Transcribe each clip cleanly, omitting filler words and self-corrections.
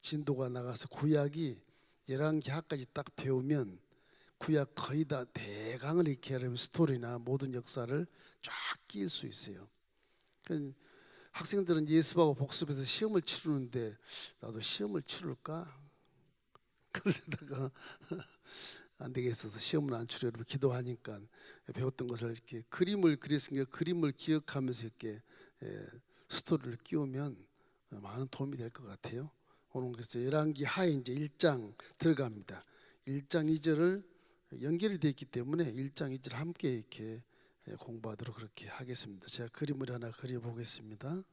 진도가 나가서 구약이 열왕기하까지 딱 배우면 구약 거의 다 대강을 이렇게 하려면 스토리나 모든 역사를 쫙 끼일 수 있어요. 학생들은 예습하고 복습해서 시험을 치르는데 나도 시험을 치를까? 그러다가 안 되겠어서 시험을 안 치려고 기도하니까 배웠던 것을 이렇게 그림을 그렸으니까 그림을 기억하면서 이렇게 스토리를 끼우면 많은 도움이 될 것 같아요. 오늘 그래서 열왕기 하에 이제 1장 들어갑니다. 1장 2절을 연결이 되어 있기 때문에 1장 2절 함께 이렇게 공부하도록 그렇게 하겠습니다. 제가 그림을 하나 그려보겠습니다.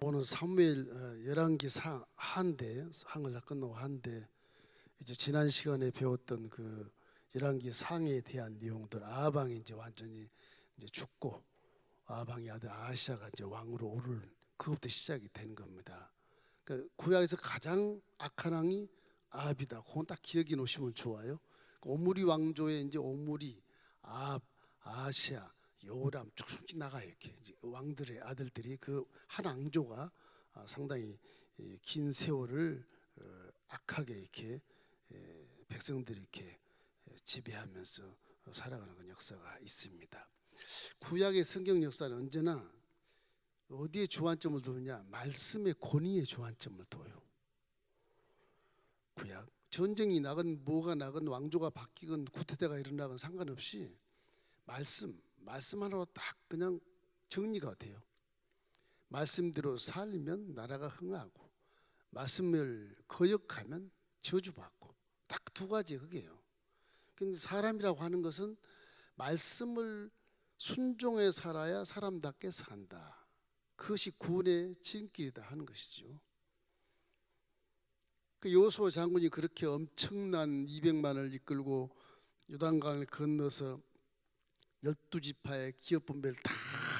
오늘 사무엘 열왕기 한데 상을 다 끝나고 한데 이제 지난 시간에 배웠던 그 열왕기 상에 대한 내용들 아방이 이제 완전히 이제 죽고 아방의 아들 아하시아가 이제 왕으로 오를 그것부터 시작이 된 겁니다. 그러니까 구약에서 가장 악한 왕이 아합이다. 그건 딱 기억해 놓으시면 좋아요. 오므리 왕조의 이제 오므리, 아합, 아하시아, 요람 쭉쭉 나가요. 이렇게 왕들의 아들들이 그 한 왕조가 상당히 긴 세월을 악하게 이렇게 백성들이 이렇게 지배하면서 살아가는 그런 역사가 있습니다. 구약의 성경 역사는 언제나 어디에 주안점을 두느냐? 말씀의 권위에 주안점을 둬요. 구약 전쟁이 나건 뭐가 나건 왕조가 바뀌건 구태대가 일어나건 상관없이 말씀 하나로 딱 그냥 정리가 돼요. 말씀대로 살면 나라가 흥하고 말씀을 거역하면 저주받고 딱 두 가지 그게요. 근데 사람이라고 하는 것은 말씀을 순종해 살아야 사람답게 산다. 그것이 구원의 지름길이다 하는 것이죠. 그 여호수아 장군이 그렇게 엄청난 200만을 이끌고 요단강을 건너서 12지파의 기업 분배를 다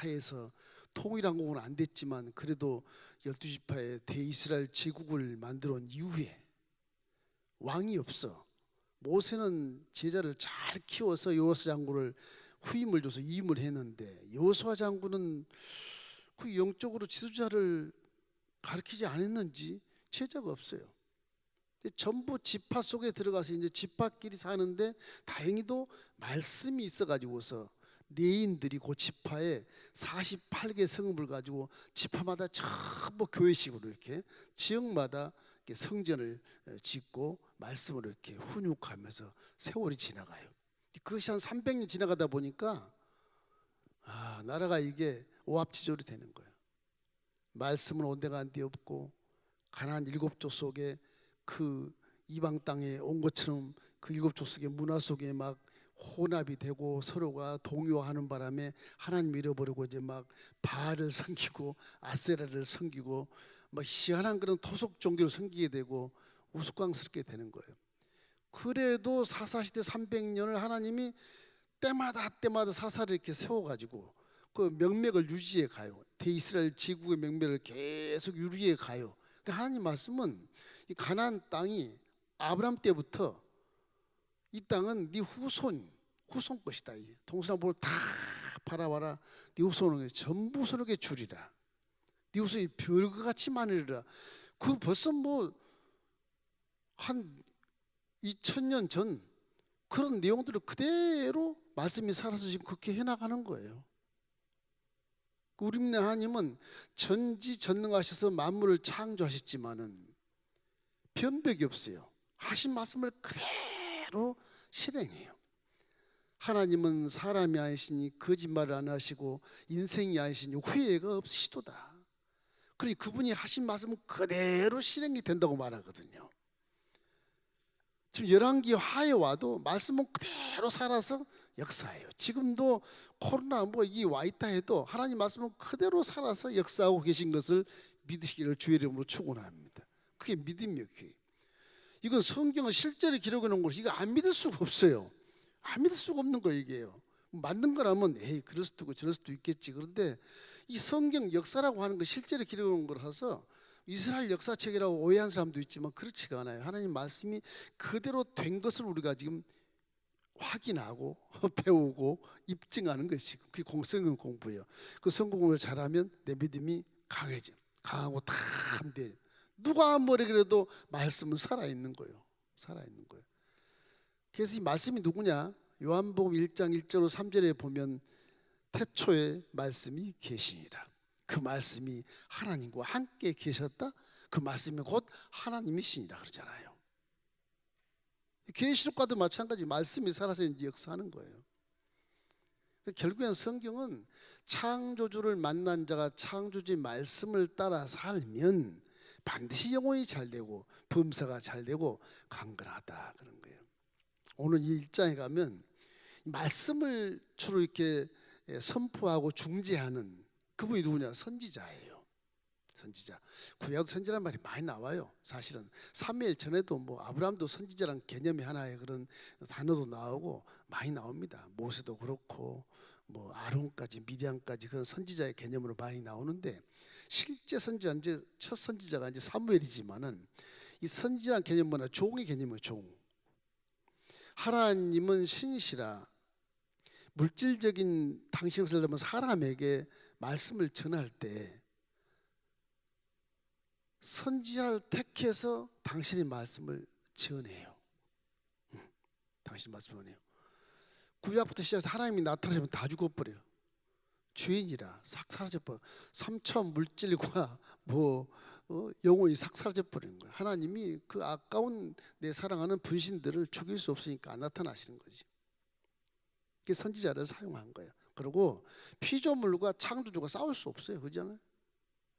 해서 통일한국은 안 됐지만 그래도 12지파의 대이스라엘 제국을 만들어 온 이후에 왕이 없어. 모세는 제자를 잘 키워서 여호수아 장군을 후임을 줘서 임을 했는데 여호수아 장군은 그 영적으로 지도자를 가르치지 않았는지 제자가 없어요. 전부 지파 속에 들어가서 이제 지파끼리 사는데 다행히도 말씀이 있어가지고서 레인들이 그 지파에 48개 성읍을 가지고 지파마다 전부 교회식으로 이렇게 지역마다 이렇게 성전을 짓고 말씀으로 이렇게 훈육하면서 세월이 지나가요. 그것이 한 300년 지나가다 보니까 나라가 이게 오합지졸이 되는 거예요. 말씀은 온데간데 없고 가나안 7족 속에 그 이방 땅에 온 것처럼 그 7족 속의 문화 속에 막 혼합이 되고 서로가 동요하는 바람에 하나님 잃어버리고 이제 막 바알을 섬기고 아세라를 섬기고 막 희한한 그런 토속 종교를 섬기게 되고 우스꽝스럽게 되는 거예요. 그래도 사사시대 300년을 하나님이 때마다 사사를 이렇게 세워가지고 그 명맥을 유지해 가요. 대이스라엘 제국의 명맥을 계속 유지해 가요. 그러니까 하나님 말씀은 이 가나안 땅이 아브라함 때부터 이 땅은 네 후손 것이다. 동서남북을 다 바라봐라. 네 후손은 전부 손에게 주리라. 네 후손이 별과 같이 많으리라. 그 벌써 뭐 한 2000년 전 그런 내용들을 그대로 말씀이 살아서 지금 그렇게 해나가는 거예요. 우리 믿는 하나님은 전지전능하셔서 만물을 창조하셨지만은 변벽이 없어요. 하신 말씀을 그대로 실행해요. 하나님은 사람이 아니시니 거짓말을 안 하시고 인생이 아니시니 후회가 없으시도다. 그러니 그분이 하신 말씀은 그대로 실행이 된다고 말하거든요. 지금 열왕기 하에 와도 말씀은 그대로 살아서 역사해요. 지금도 코로나 뭐 이게 와 있다 해도 하나님 말씀은 그대로 살아서 역사하고 계신 것을 믿으시기를 주의 이름으로 축원합니다. 그게 믿음이에요. 이건 성경은 실제로 기록해 놓은 것이 이거 안 믿을 수가 없어요. 안 믿을 수가 없는 거 이게요. 만든 거라면 에이 그럴 수도 있고 저럴 수도 있겠지. 그런데 이 성경 역사라고 하는 거 실제로 기록해 놓은 거라서 이스라엘 역사책이라고 오해한 사람도 있지만 그렇지가 않아요. 하나님 말씀이 그대로 된 것을 우리가 지금 확인하고 배우고 입증하는 것이 그게 성경 공부예요. 그 성경 공부를 잘하면 내 믿음이 강해져. 강하고 다 하면 돼요. 누가 뭐래 그래도 말씀은 살아있는 거예요. 살아있는 거예요. 그래서 이 말씀이 누구냐? 요한복음 1장 1절로 3절에 보면 태초에 말씀이 계시니라. 그 말씀이 하나님과 함께 계셨다. 그 말씀이 곧 하나님이시니라 그러잖아요. 계시록과도 마찬가지 말씀이 살아서 이제 역사하는 거예요. 결국엔 성경은 창조주를 만난 자가 창조주의 말씀을 따라 살면 반드시 영혼이 잘 되고 범사가 잘 되고 강건하다 그런 거예요. 오늘 이 1장에 가면 말씀을 주로 이렇게 선포하고 중재하는 그분이 누구냐? 선지자예요. 선지자. 구약도 선지자란 말이 많이 나와요. 사실은 사무엘 전에도 뭐 아브라함도 선지자란 개념이 하나의 그런 단어도 나오고 많이 나옵니다. 모세도 그렇고 뭐 아론까지 미디안까지 그런 선지자의 개념으로 많이 나오는데 실제 선지자 이제 첫 선지자가 이제 사무엘이지만은 이 선지자란 개념은 뭐냐? 종의 개념이에요. 종. 하나님은 신이시라 물질적인 당신을 살려면 사람에게 말씀을 전할 때 선지자를 택해서 당신의 말씀을 전해요. 당신 말씀을 전해요. 구약부터 시작해서 하나님이 나타나시면 다 죽어버려요. 죄인이라 싹 사라져버려. 삼천 물질과 뭐 영혼이 싹 사라져버리는 거예요. 하나님이 그 아까운 내 사랑하는 분신들을 죽일 수 없으니까 안 나타나시는 거지. 그게 선지자를 사용한 거예요. 그리고 피조물과 창조주가 싸울 수 없어요. 그렇잖아요.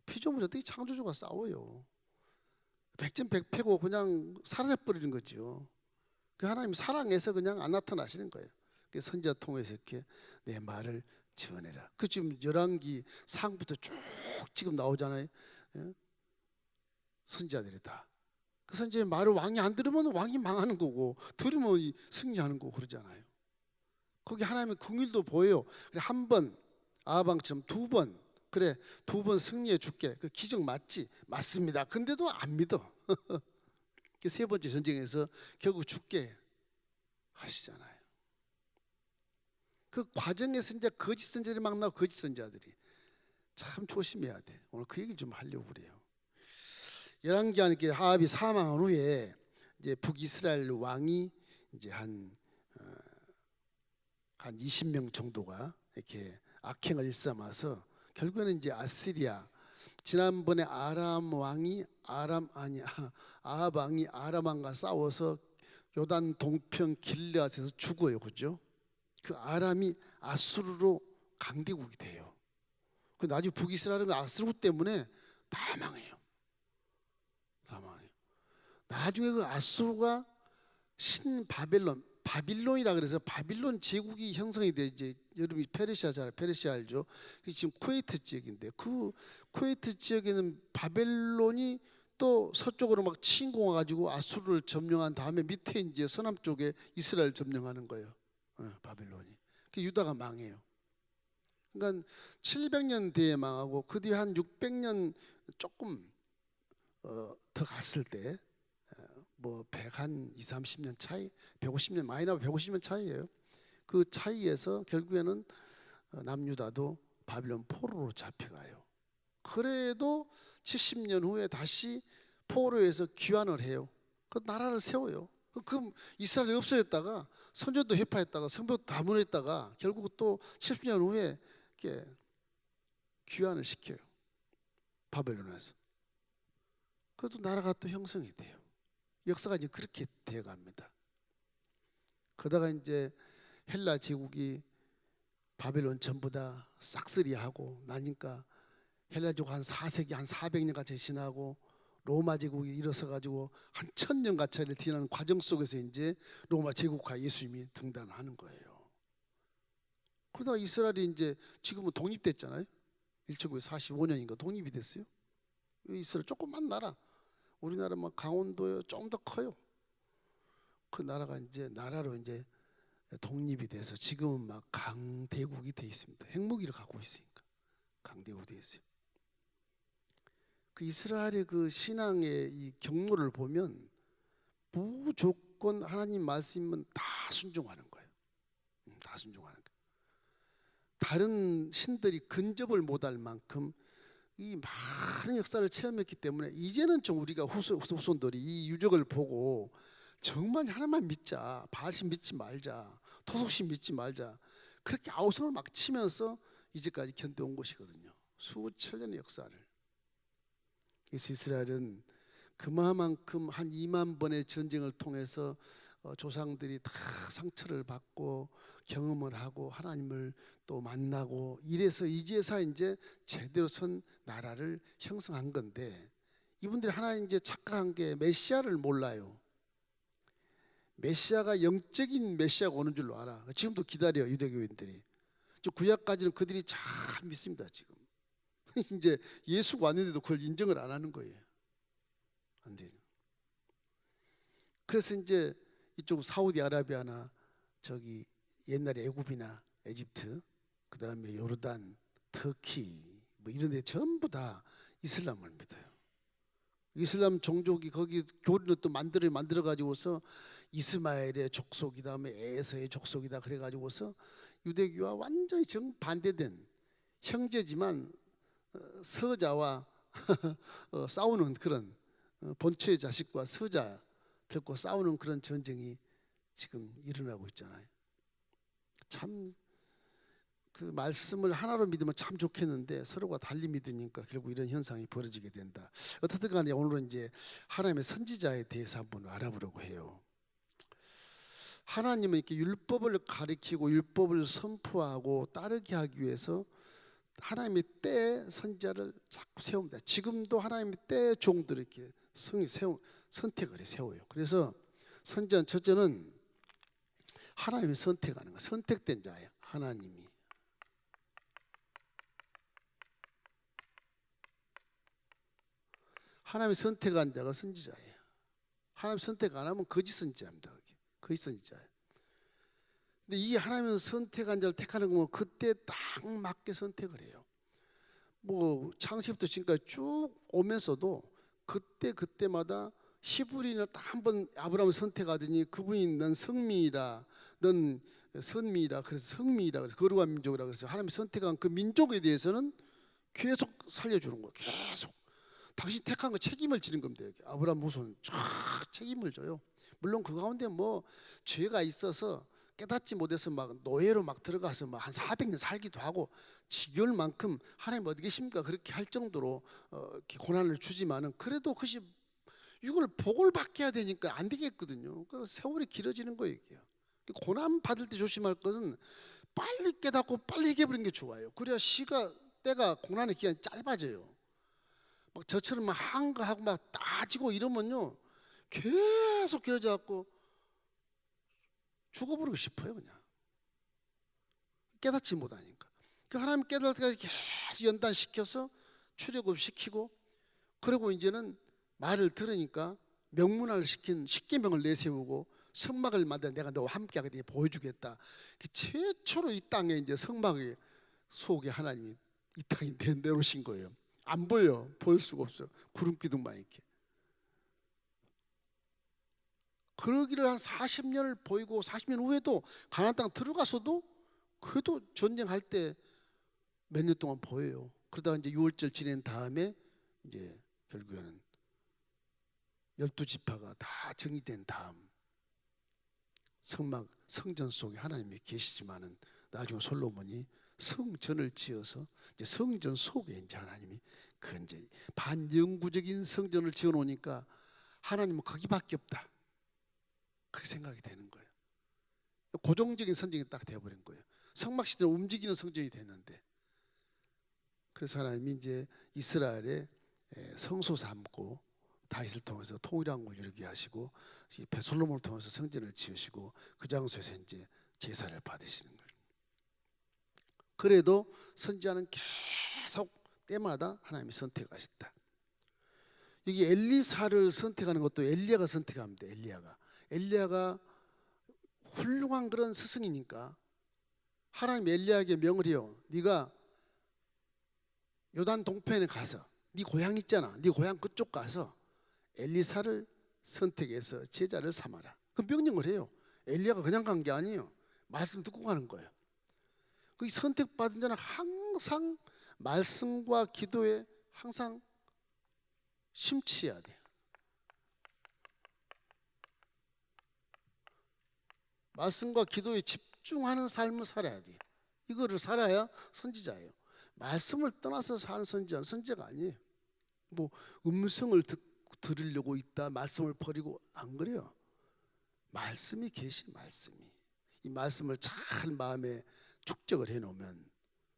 피조물이 어떻게 창조주가 싸워요. 백전백패고 그냥 사라져버리는 거죠. 그 하나님 사랑해서 그냥 안 나타나시는 거예요. 그 선지자 통해서 이렇게 내 말을 전해라. 그 지금 열왕기 상부터 쭉 지금 나오잖아요. 예? 선지자들이다. 그 선지자의 말을 왕이 안 들으면 왕이 망하는 거고 들으면 승리하는 거고 그러잖아요. 거기 하나님의 긍휼도 보여요. 그래 한 번 아방처럼 두 번 그래 두 번 승리해 줄게. 그 기적 맞지? 맞습니다. 근데도 안 믿어. 세 번째 전쟁에서 결국 죽게 하시잖아요. 그 과정에서 이제 거짓 선지자들이 막 나오고 거짓 선지자들이 참 조심해야 돼. 오늘 그 얘기 좀 하려고 그래요. 열왕기 하니까 아합이 사망한 후에 이제 북이스라엘 왕이 이제 한 20명 정도가 이렇게 악행을 일삼아서 결국에는 이제 아시리아 지난번에 아합 왕이 아람 왕과 싸워서 요단 동편 길르앗에서 죽어요. 그죠? 그 아람이 아수르로 강대국이 돼요. 그 나중에 북이스라엘은 아수르 때문에 다 망해요. 다 망해요. 나중에 그 아수르가 바빌론이라 그래서 바빌론 제국이 형성이 돼 이제 여러분이 페르시아 알죠? 지금 쿠웨이트 지역인데 그 쿠웨이트 지역에는 바벨론이 또 서쪽으로 막 침공해 가지고 아수르를 점령한 다음에 밑에 이제 서남 쪽에 이스라엘 점령하는 거예요. 바벨론이. 그 유다가 망해요. 그러니까 700년 뒤에 망하고 그 뒤에 한 600년 조금 더 갔을 때 뭐 100한 2, 30년 차이, 150년 많이 나면 150년 차이예요. 그 차이에서 결국에는 남유다도 바빌론 포로로 잡혀가요. 그래도 70년 후에 다시 포로에서 귀환을 해요. 그 나라를 세워요. 그 이스라엘이 없어졌다가 선조도 해파했다가 성벽도 다 무너졌다가 결국 또 70년 후에 이렇게 귀환을 시켜요. 바벨론에서. 그래도 나라가 또 형성이 돼요. 역사가 이제 그렇게 되어갑니다. 그러다가 이제 헬라 제국이 바벨론 전부 다 싹쓸이하고 나니까 헬라 제국 한 4세기 한 400년 가까이 지나고 로마 제국이 일어서 가지고 한 1000년 가까이를 지나는 과정 속에서 이제 로마 제국과 예수님이 등단하는 거예요. 그러다가 이스라엘이 이제 지금은 독립됐잖아요. 1945년인가 독립이 됐어요. 이스라엘 조그만 나라, 우리나라 막 강원도요 좀 더 커요. 그 나라가 이제 나라로 이제 독립이 돼서 지금은 막 강대국이 돼 있습니다. 핵무기를 갖고 있으니까 강대국이 돼 있어요. 그 이스라엘의 그 신앙의 이 경로를 보면 무조건 하나님 말씀은 다 순종하는 거예요. 다 순종하는 거예요. 다른 신들이 근접을 못할 만큼 이 많은 역사를 체험했기 때문에 이제는 좀 우리가 후손들이 이 유적을 보고 정말 하나만 믿자, 바알신 믿지 말자, 토속신 믿지 말자, 그렇게 아우성을 막 치면서 이제까지 견뎌온 것이거든요. 수천 년의 역사를. 그래서 이스라엘은 그만큼 한 2만 번의 전쟁을 통해서 조상들이 다 상처를 받고 경험을 하고 하나님을 또 만나고 이래서 이제서 이제 제대로 선 나라를 형성한 건데, 이분들이 하나 이제 착각한 게 메시아를 몰라요. 메시아가 영적인 메시아가 오는 줄로 알아. 지금도 기다려요, 유대교인들이. 구약까지는 그들이 잘 믿습니다. 지금 이제 예수가 왔는데도 그걸 인정을 안 하는 거예요. 안 돼요. 그래서 이제 이쪽 사우디아라비아나 저기 옛날에 애굽이나 에집트, 그 다음에 요르단, 터키 뭐 이런 데 전부 다 이슬람을 믿어요. 이슬람 종족이 거기 교리를 또 만들어 가지고서 이스마엘의 족속이다, 그다음에 에서의 족속이다 그래 가지고서 유대교와 완전히 정반대된 형제지만 서자와 싸우는 그런 본처의 자식과 서자 듣고 싸우는 그런 전쟁이 지금 일어나고 있잖아요. 참 그 말씀을 하나로 믿으면 참 좋겠는데 서로가 달리 믿으니까 결국 이런 현상이 벌어지게 된다. 어떻든 간에 오늘은 이제 하나님의 선지자에 대해서 한번 알아보려고 해요. 하나님은 이렇게 율법을 가리키고 율법을 선포하고 따르게 하기 위해서 하나님의 때에 선지자를 자꾸 세웁니다. 지금도 하나님의 때의 종들을 이렇게 선택을 해 세워요. 그래서 선지자는 첫째는 하나님이 선택하는 거예요. 선택된 자예요. 하나님이. 하나님이 선택한 자가 선지자예요. 하나님 선택 안 하면 거짓 선지자입니다. 거짓 선지자예요. 근데 이 하나님은 선택한 자를 택하는 거면 그때 딱 맞게 선택을 해요. 뭐 창세부터 지금까지 쭉 오면서도 그때마다 히브리인을 딱 한 번 아브라함을 선택하더니 그분이 넌 성민이다, 넌 선민이다, 그래서 성민이다, 그래서 거룩한 민족이라 그래서 하나님이 선택한 그 민족에 대해서는 계속 살려주는 거예요. 계속 당신 택한 거 책임을 지는 겁니다. 아브라함 후손 쫙 책임을 져요. 물론 그 가운데 뭐 죄가 있어서 깨닫지 못해서 막 노예로 막 들어가서 막 한 400년 살기도 하고 지겨울 만큼 하나님 어디 계십니까? 그렇게 할 정도로 이렇게 고난을 주지만은 그래도 그것이 이걸 복을 받게 해야 되니까 안 되겠거든요. 그 세월이 길어지는 거예요. 이게. 고난 받을 때 조심할 것은 빨리 깨닫고 빨리 해결해버리는 게 좋아요. 그래야 때가 고난의 기간이 짧아져요. 막 저처럼 막 한가하고 막 따지고 이러면요 계속 길어져 갖고 죽어버리고 싶어요. 그냥 깨닫지 못하니까. 그 하나님 깨달을 때까지 계속 연단시켜서 출애굽 시키고, 그리고 이제는 말을 들으니까 명문화를 시킨 십계명을 내세우고 성막을 만들어 내가 너와 함께하게 되 보여주겠다. 최초로 이 땅에 이제 성막의 속에 하나님이 이 땅에 내놓으신 거예요. 안 보여, 볼 수가 없어. 구름 기둥만 이렇게. 그러기를 한 40년을 보이고 40년 후에도 가나안 땅 들어가서도 그래도 전쟁할 때 몇 년 동안 보여요. 그러다가 이제 6월절 지낸 다음에 이제 결국에는 12지파가 다 정리된 다음 성막 성전 속에 하나님이 계시지만은 나중에 솔로몬이 성전을 지어서 이제 성전 속에 이제 하나님이 그 이제 반영구적인 성전을 지어 놓으니까 하나님은 거기밖에 없다. 그렇게 생각이 되는 거예요. 고정적인 성전이 딱 되어버린 거예요. 성막 시대는 움직이는 성전이 됐는데, 그래서 하나님이 이제 이스라엘의 성소 삼고 다윗을 통해서 통일왕국을 이루게 하시고 솔로몬을 통해서 성전을 지으시고 그 장소에서 이제 제사를 받으시는 거예요. 그래도 선지자는 계속 때마다 하나님이 선택하셨다. 여기 엘리사를 선택하는 것도 엘리야가 선택합니다. 엘리야가 훌륭한 그런 스승이니까 하나님 엘리야에게 명을 해요. 네가 요단 동편에 가서 네 고향 있잖아. 네 고향 그쪽 가서 엘리사를 선택해서 제자를 삼아라. 그 명령을 해요. 엘리야가 그냥 간 게 아니에요. 말씀 듣고 가는 거예요. 그 선택받은 자는 항상 말씀과 기도에 항상 심취해야 돼요. 말씀과 기도에 집중하는 삶을 살아야 돼요. 이거를 살아야 선지자예요. 말씀을 떠나서 사는 선지자는 선지자가 아니에요. 뭐 음성을 들으려고 있다, 말씀을 버리고 안 그래요. 말씀이 계신 말씀이, 이 말씀을 잘 마음에 축적을 해놓으면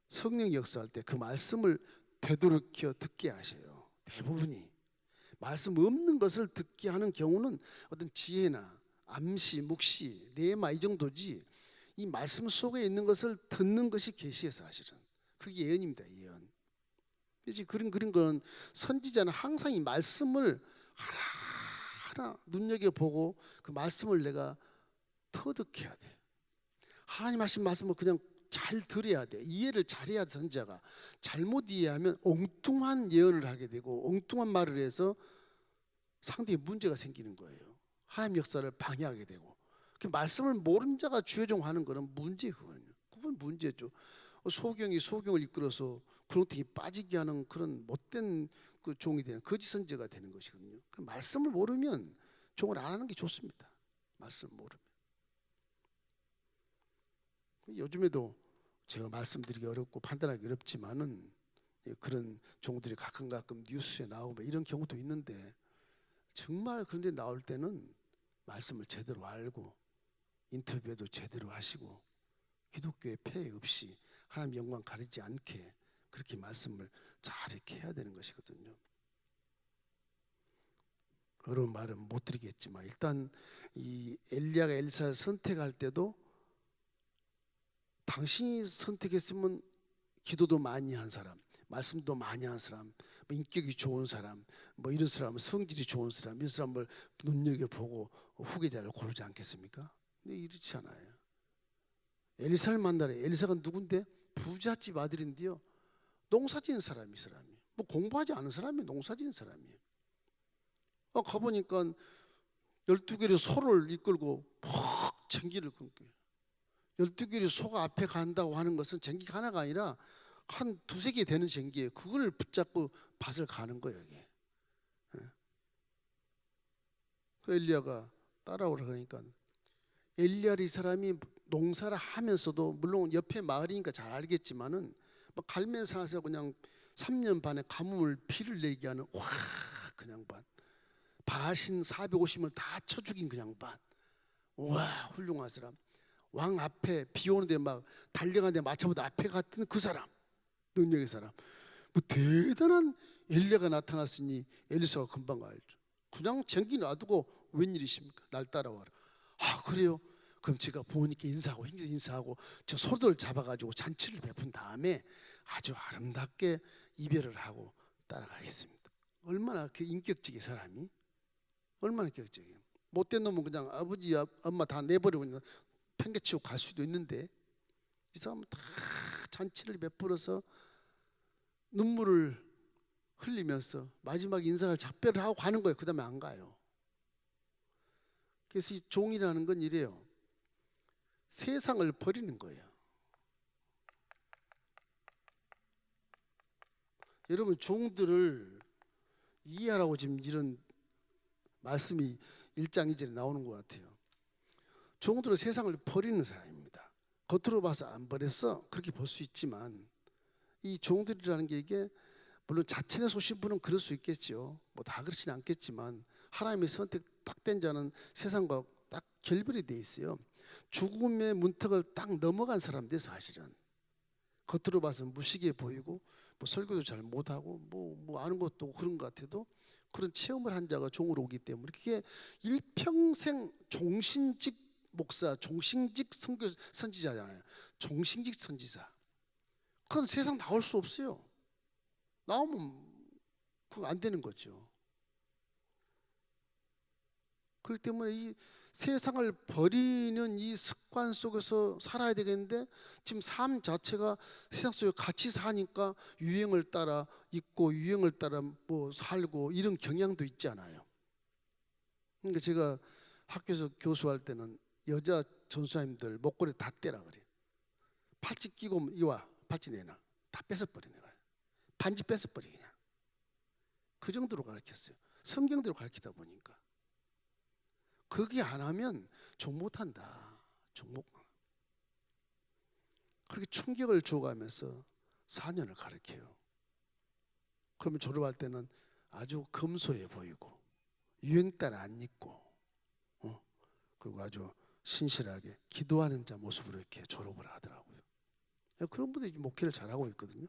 성령 역사할 때 그 말씀을 되돌이켜 듣게 하셔요. 대부분이 말씀 없는 것을 듣게 하는 경우는 어떤 지혜나 암시, 묵시, 레마 이 정도지, 이 말씀 속에 있는 것을 듣는 것이 계시예요. 사실은 그게 예언입니다. 예언. 그래서 그런 거는 선지자는 항상 이 말씀을 하나하나 눈여겨보고 그 말씀을 내가 터득해야 돼. 하나님 하신 말씀을 그냥 잘 들어야 돼. 이해를 잘해야 돼. 선지자가 잘못 이해하면 엉뚱한 예언을 하게 되고 엉뚱한 말을 해서 상대에 문제가 생기는 거예요. 하나님 역사를 방해하게 되고. 그 말씀을 모르는 자가 주여종하는 거는 문제예요. 그건 문제죠. 소경이 소경을 이끌어서 구렁텅이 빠지게 하는 그런 못된 그 종이 되는 거짓 선지자가 되는 것이거든요. 그 말씀을 모르면 종을 안 하는 게 좋습니다. 말씀을 모르면. 요즘에도 제가 말씀드리기 어렵고 판단하기 어렵지만은 그런 종들이 가끔 뉴스에 나오고 이런 경우도 있는데, 정말 그런데 나올 때는 말씀을 제대로 알고 인터뷰에도 제대로 하시고 기독교의 폐해 없이 하나님 영광 가리지 않게 그렇게 말씀을 잘 이렇게 해야 되는 것이거든요. 어려운 말은 못 드리겠지만 일단 이 엘리야가 엘리사를 선택할 때도 당신이 선택했으면 기도도 많이 한 사람, 말씀도 많이 한 사람, 인격이 좋은 사람, 뭐 이런 사람, 성질이 좋은 사람, 이런 사람을 눈여겨보고 후계자를 고르지 않겠습니까? 근데 이렇지 않아요. 엘리사를 만나래. 엘리사가 누군데? 부잣집 아들인데요, 농사지은 사람이 뭐 공부하지 않은 사람이 농사지은 사람이에요. 가보니까 12개의 소를 이끌고 푹 전기를 끊고, 12개의 소가 앞에 간다고 하는 것은 전기가 하나가 아니라 한 두세 개 되는 전기예요. 그걸 붙잡고 밭을 가는 거예요. 이게. 그 엘리야가 따라오라 그러니까 엘리야 이 사람이 농사를 하면서도 물론 옆에 마을이니까 잘 알겠지만은 막 갈면서 해서 그냥 3년 반에 가뭄을 피를 내게 하는 그냥 밭인 450을 다 쳐 죽인 그냥 밭. 와, 훌륭한 사람. 왕 앞에 비 오는데 막 달려가는데 마차보다 앞에 갔던 그 사람, 능력의 사람. 뭐 대단한 엘리야가 나타났으니 엘리사가 금방 알죠. 그냥 전기 놔두고 웬일이십니까? 날 따라와라. 그래요? 그럼 제가 부모님께 인사하고 저 소들 잡아가지고 잔치를 베푼 다음에 아주 아름답게 이별을 하고 따라가겠습니다. 얼마나 그 인격적인 사람이, 얼마나 인격적이에요. 못된 놈은 그냥 아버지 엄마 다 내버리고 그냥 팽개치고 갈 수도 있는데, 이 사람은 다 잔치를 베풀어서 눈물을 흘리면서 마지막 인사를 작별을 하고 가는 거예요. 그 다음에 안 가요. 그래서 이 종이라는 건 이래요. 세상을 버리는 거예요. 여러분, 종들을 이해하라고 지금 이런 말씀이 1장 2절에 나오는 것 같아요. 종들은 세상을 버리는 사람입니다. 겉으로 봐서 안 버렸어, 그렇게 볼 수 있지만, 이 종들이라는 게 이게 물론 자친에 쏘신 분은 그럴 수 있겠죠. 뭐 다 그렇지는 않겠지만, 하나님의 선택 딱 된 자는 세상과 딱 결별이 돼 있어요. 죽음의 문턱을 딱 넘어간 사람들, 사실은 겉으로 봐서 무식해 보이고 뭐 설교도 잘 못하고 뭐 아는 것도 없고 그런 것 같아도, 그런 체험을 한 자가 종으로 오기 때문에 그게 일평생 종신직 목사, 종신직 선지자잖아요. 종신직 선지자. 그건 세상 나올 수 없어요. 나오면 그거 안 되는 거죠. 그렇기 때문에 이 세상을 버리는 이 습관 속에서 살아야 되겠는데, 지금 삶 자체가 세상 속에 같이 사니까 유행을 따라 입고 유행을 따라 뭐 살고 이런 경향도 있잖아요. 그러니까 제가 학교에서 교수할 때는 여자 전수사님들 목걸이 다 떼라 그래요. 팔찌 끼고 이와 팔찌 내놔, 다 뺏어버리네. 반지 뺏어버리 그냥. 그 정도로 가르쳤어요. 성경대로 가르치다 보니까. 그게 안 하면 종 못한다. 종목. 그렇게 충격을 줘가면서 4년을 가르쳐요. 그러면 졸업할 때는 아주 검소해 보이고 유행 따라 안 입고 그리고 아주 신실하게 기도하는 자 모습으로 이렇게 졸업을 하더라고요. 그런 분들이 목회를 잘하고 있거든요.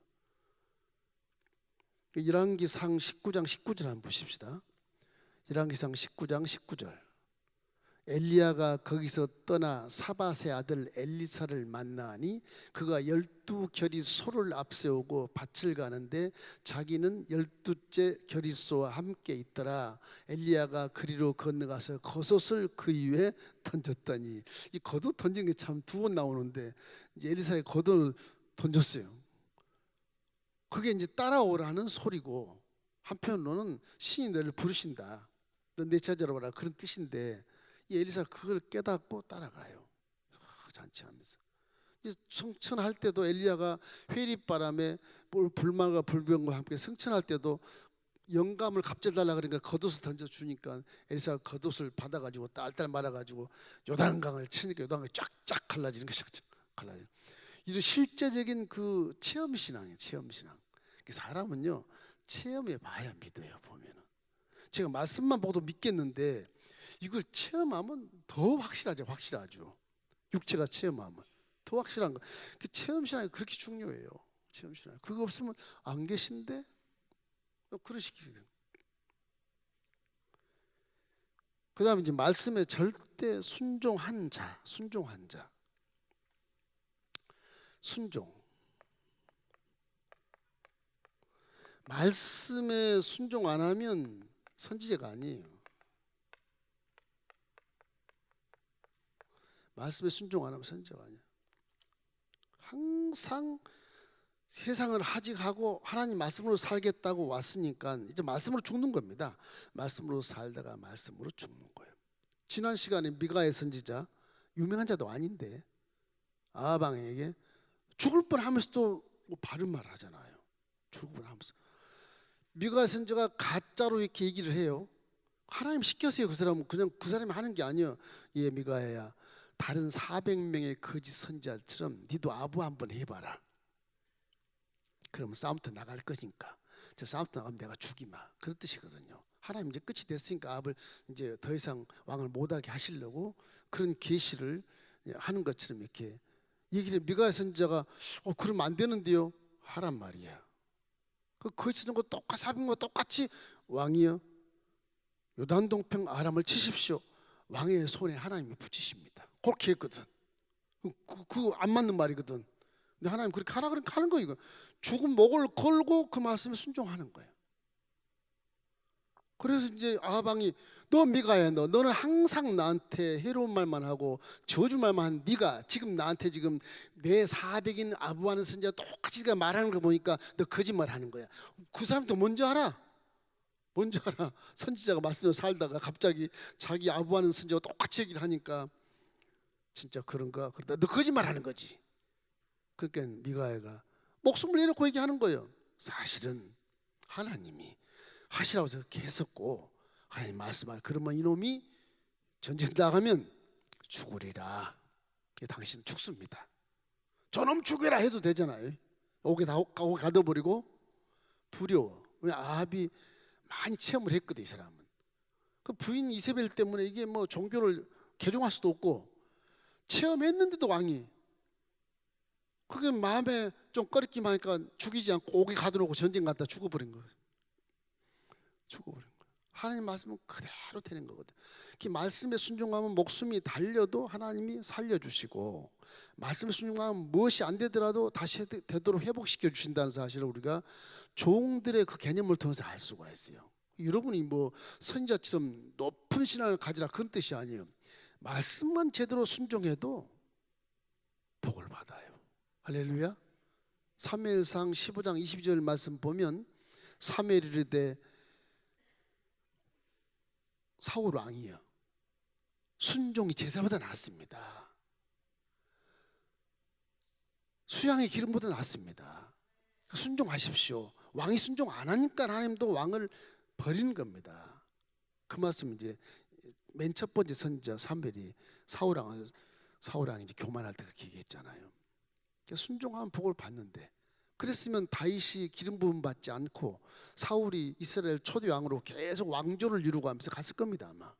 열왕기상 19장 19절 한번 보십시다. 열왕기상 19장 19절. 엘리야가 거기서 떠나 사밧의 아들 엘리사를 만나니 그가 12겨리 소를 앞세우고 밭을 가는데 자기는 12째 겨리소와 함께 있더라. 엘리야가 그리로 건너가서 겉옷을 그 위에 던졌더니, 이 겉옷 던지는 게 참 두 번 나오는데 이제 엘리사의 겉옷을 던졌어요. 그게 이제 따라오라는 소리고, 한편으로는 신이 너를 부르신다, 너 내 찾으러 와라, 그런 뜻인데, 이 엘리사가 그걸 깨닫고 따라가요. 잔치하면서. 성천할 때도 엘리야가 회립바람에 불만과 불병과 함께 성천할 때도 영감을 갑자기 달라 그러니까 겉옷을 던져주니까 엘리사가 겉옷을 받아가지고 딸딸 말아가지고 요단강을 치니까 요단강이 쫙쫙 갈라지는 게 쫙쫙 갈라져요. 이런 실제적인 그 체험신앙이에요. 체험신앙. 사람은요 체험해 봐야 믿어요. 보면은 제가 말씀만 보고도 믿겠는데 이걸 체험하면 더 확실하죠. 확실하죠. 육체가 체험하면 더 확실한 거. 그 체험신앙이 그렇게 중요해요. 체험신앙. 그거 없으면 안 계신데 그러시기를. 그 다음에 이제 말씀에 절대 순종한 자. 순종한 자. 순종. 말씀에 순종 안 하면 선지자가 아니에요. 말씀에 순종 안 하면 선지자가 아니에요. 항상 세상을 하직하고 하나님 말씀으로 살겠다고 왔으니까 이제 말씀으로 죽는 겁니다. 말씀으로 살다가 말씀으로 죽는 거예요. 지난 시간에 미가의 선지자, 유명한 자도 아닌데 아방에게 죽을 뻔하면서도 뭐 바른 말 하잖아요. 죽을 뻔하면서 미가 선지자가 가짜로 이렇게 얘기를 해요. 하나님 시켰어요. 그 사람은 그냥 그 사람이 하는 게 아니에요. 예, 미가야, 다른 400명의 거짓 선지자처럼 니도 아부 한번 해봐라. 그러면 싸움터 나갈 것이니까. 저 싸움터 나가면 내가 죽이마. 그런 뜻이거든요. 하나님 이제 끝이 됐으니까 아합을 이제 더 이상 왕을 못하게 하시려고 그런 계시를 하는 것처럼 이렇게 얘기를. 미가 선지자가 그러면 안 되는데요 하란 말이야. 그 거짓 선지자가 똑같이 400명과 똑같이 왕이여 요단 동평 아람을 치십시오. 왕의 손에 하나님이 붙이십니다. 그렇게 했거든. 그거 안 맞는 말이거든. 근데 하나님 그렇게 하라 그러니까 하는 거예요. 죽은 목을 걸고 그 말씀에 순종하는 거예요. 그래서 이제 아방이 너 미가야 너는 항상 나한테 해로운 말만 하고 저주 말만 한 네가 지금 나한테 지금 내 400인 아부하는 선지자 똑같이 말하는 거 보니까 너 거짓말하는 거야. 그 사람도 뭔지 알아? 뭔지 알아? 선지자가 말씀대로 살다가 갑자기 자기 아부하는 선지자가 똑같이 얘기를 하니까 진짜 그런가? 그러다 너 거짓말하는 거지. 그러니까 미가야가 목숨을 내놓고 얘기하는 거예요. 사실은 하나님이 하시라고 해서 했었고 하나님 말씀할 그러면 이놈이 전쟁 나가면 죽으리라. 당신은 죽습니다. 저놈 죽여라 해도 되잖아요. 오게 가둬버리고 두려워. 왜 아합이 많이 체험을 했거든 이 사람은. 그 부인 이세벨 때문에 이게 뭐 종교를 개종할 수도 없고 체험했는데도 왕이 그게 마음에 좀 꺼리기만 하니까 죽이지 않고 오게 가둬놓고 전쟁 갔다 죽어버린 거예요. 죽어버린 거예요. 하나님 말씀은 그대로 되는 거거든. 그 말씀에 순종하면 목숨이 달려도 하나님이 살려주시고 말씀에 순종하면 무엇이 안 되더라도 다시 되도록 회복시켜 주신다는 사실을 우리가 종들의 그 개념을 통해서 알 수가 있어요. 여러분이 뭐 선지자처럼 높은 신앙을 가지라 그런 뜻이 아니에요. 말씀만 제대로 순종해도 복을 받아요. 할렐루야. 사무엘상 15장 22절 말씀 보면 사무엘이 이르되 사울 왕이요 순종이 제사보다 낫습니다. 수양의 기름보다 낫습니다. 순종하십시오. 왕이 순종 안 하니까 하나님도 왕을 버리는 겁니다. 그 말씀 이제 맨 첫 번째 선지자 사무엘이 사울 왕이 이제 교만할 때 그렇게 얘기했잖아요. 순종하면 복을 받는데 그랬으면 다윗이 기름 부음 받지 않고 사울이 이스라엘 초대 왕으로 계속 왕조를 이루고 하면서 갔을 겁니다. 아마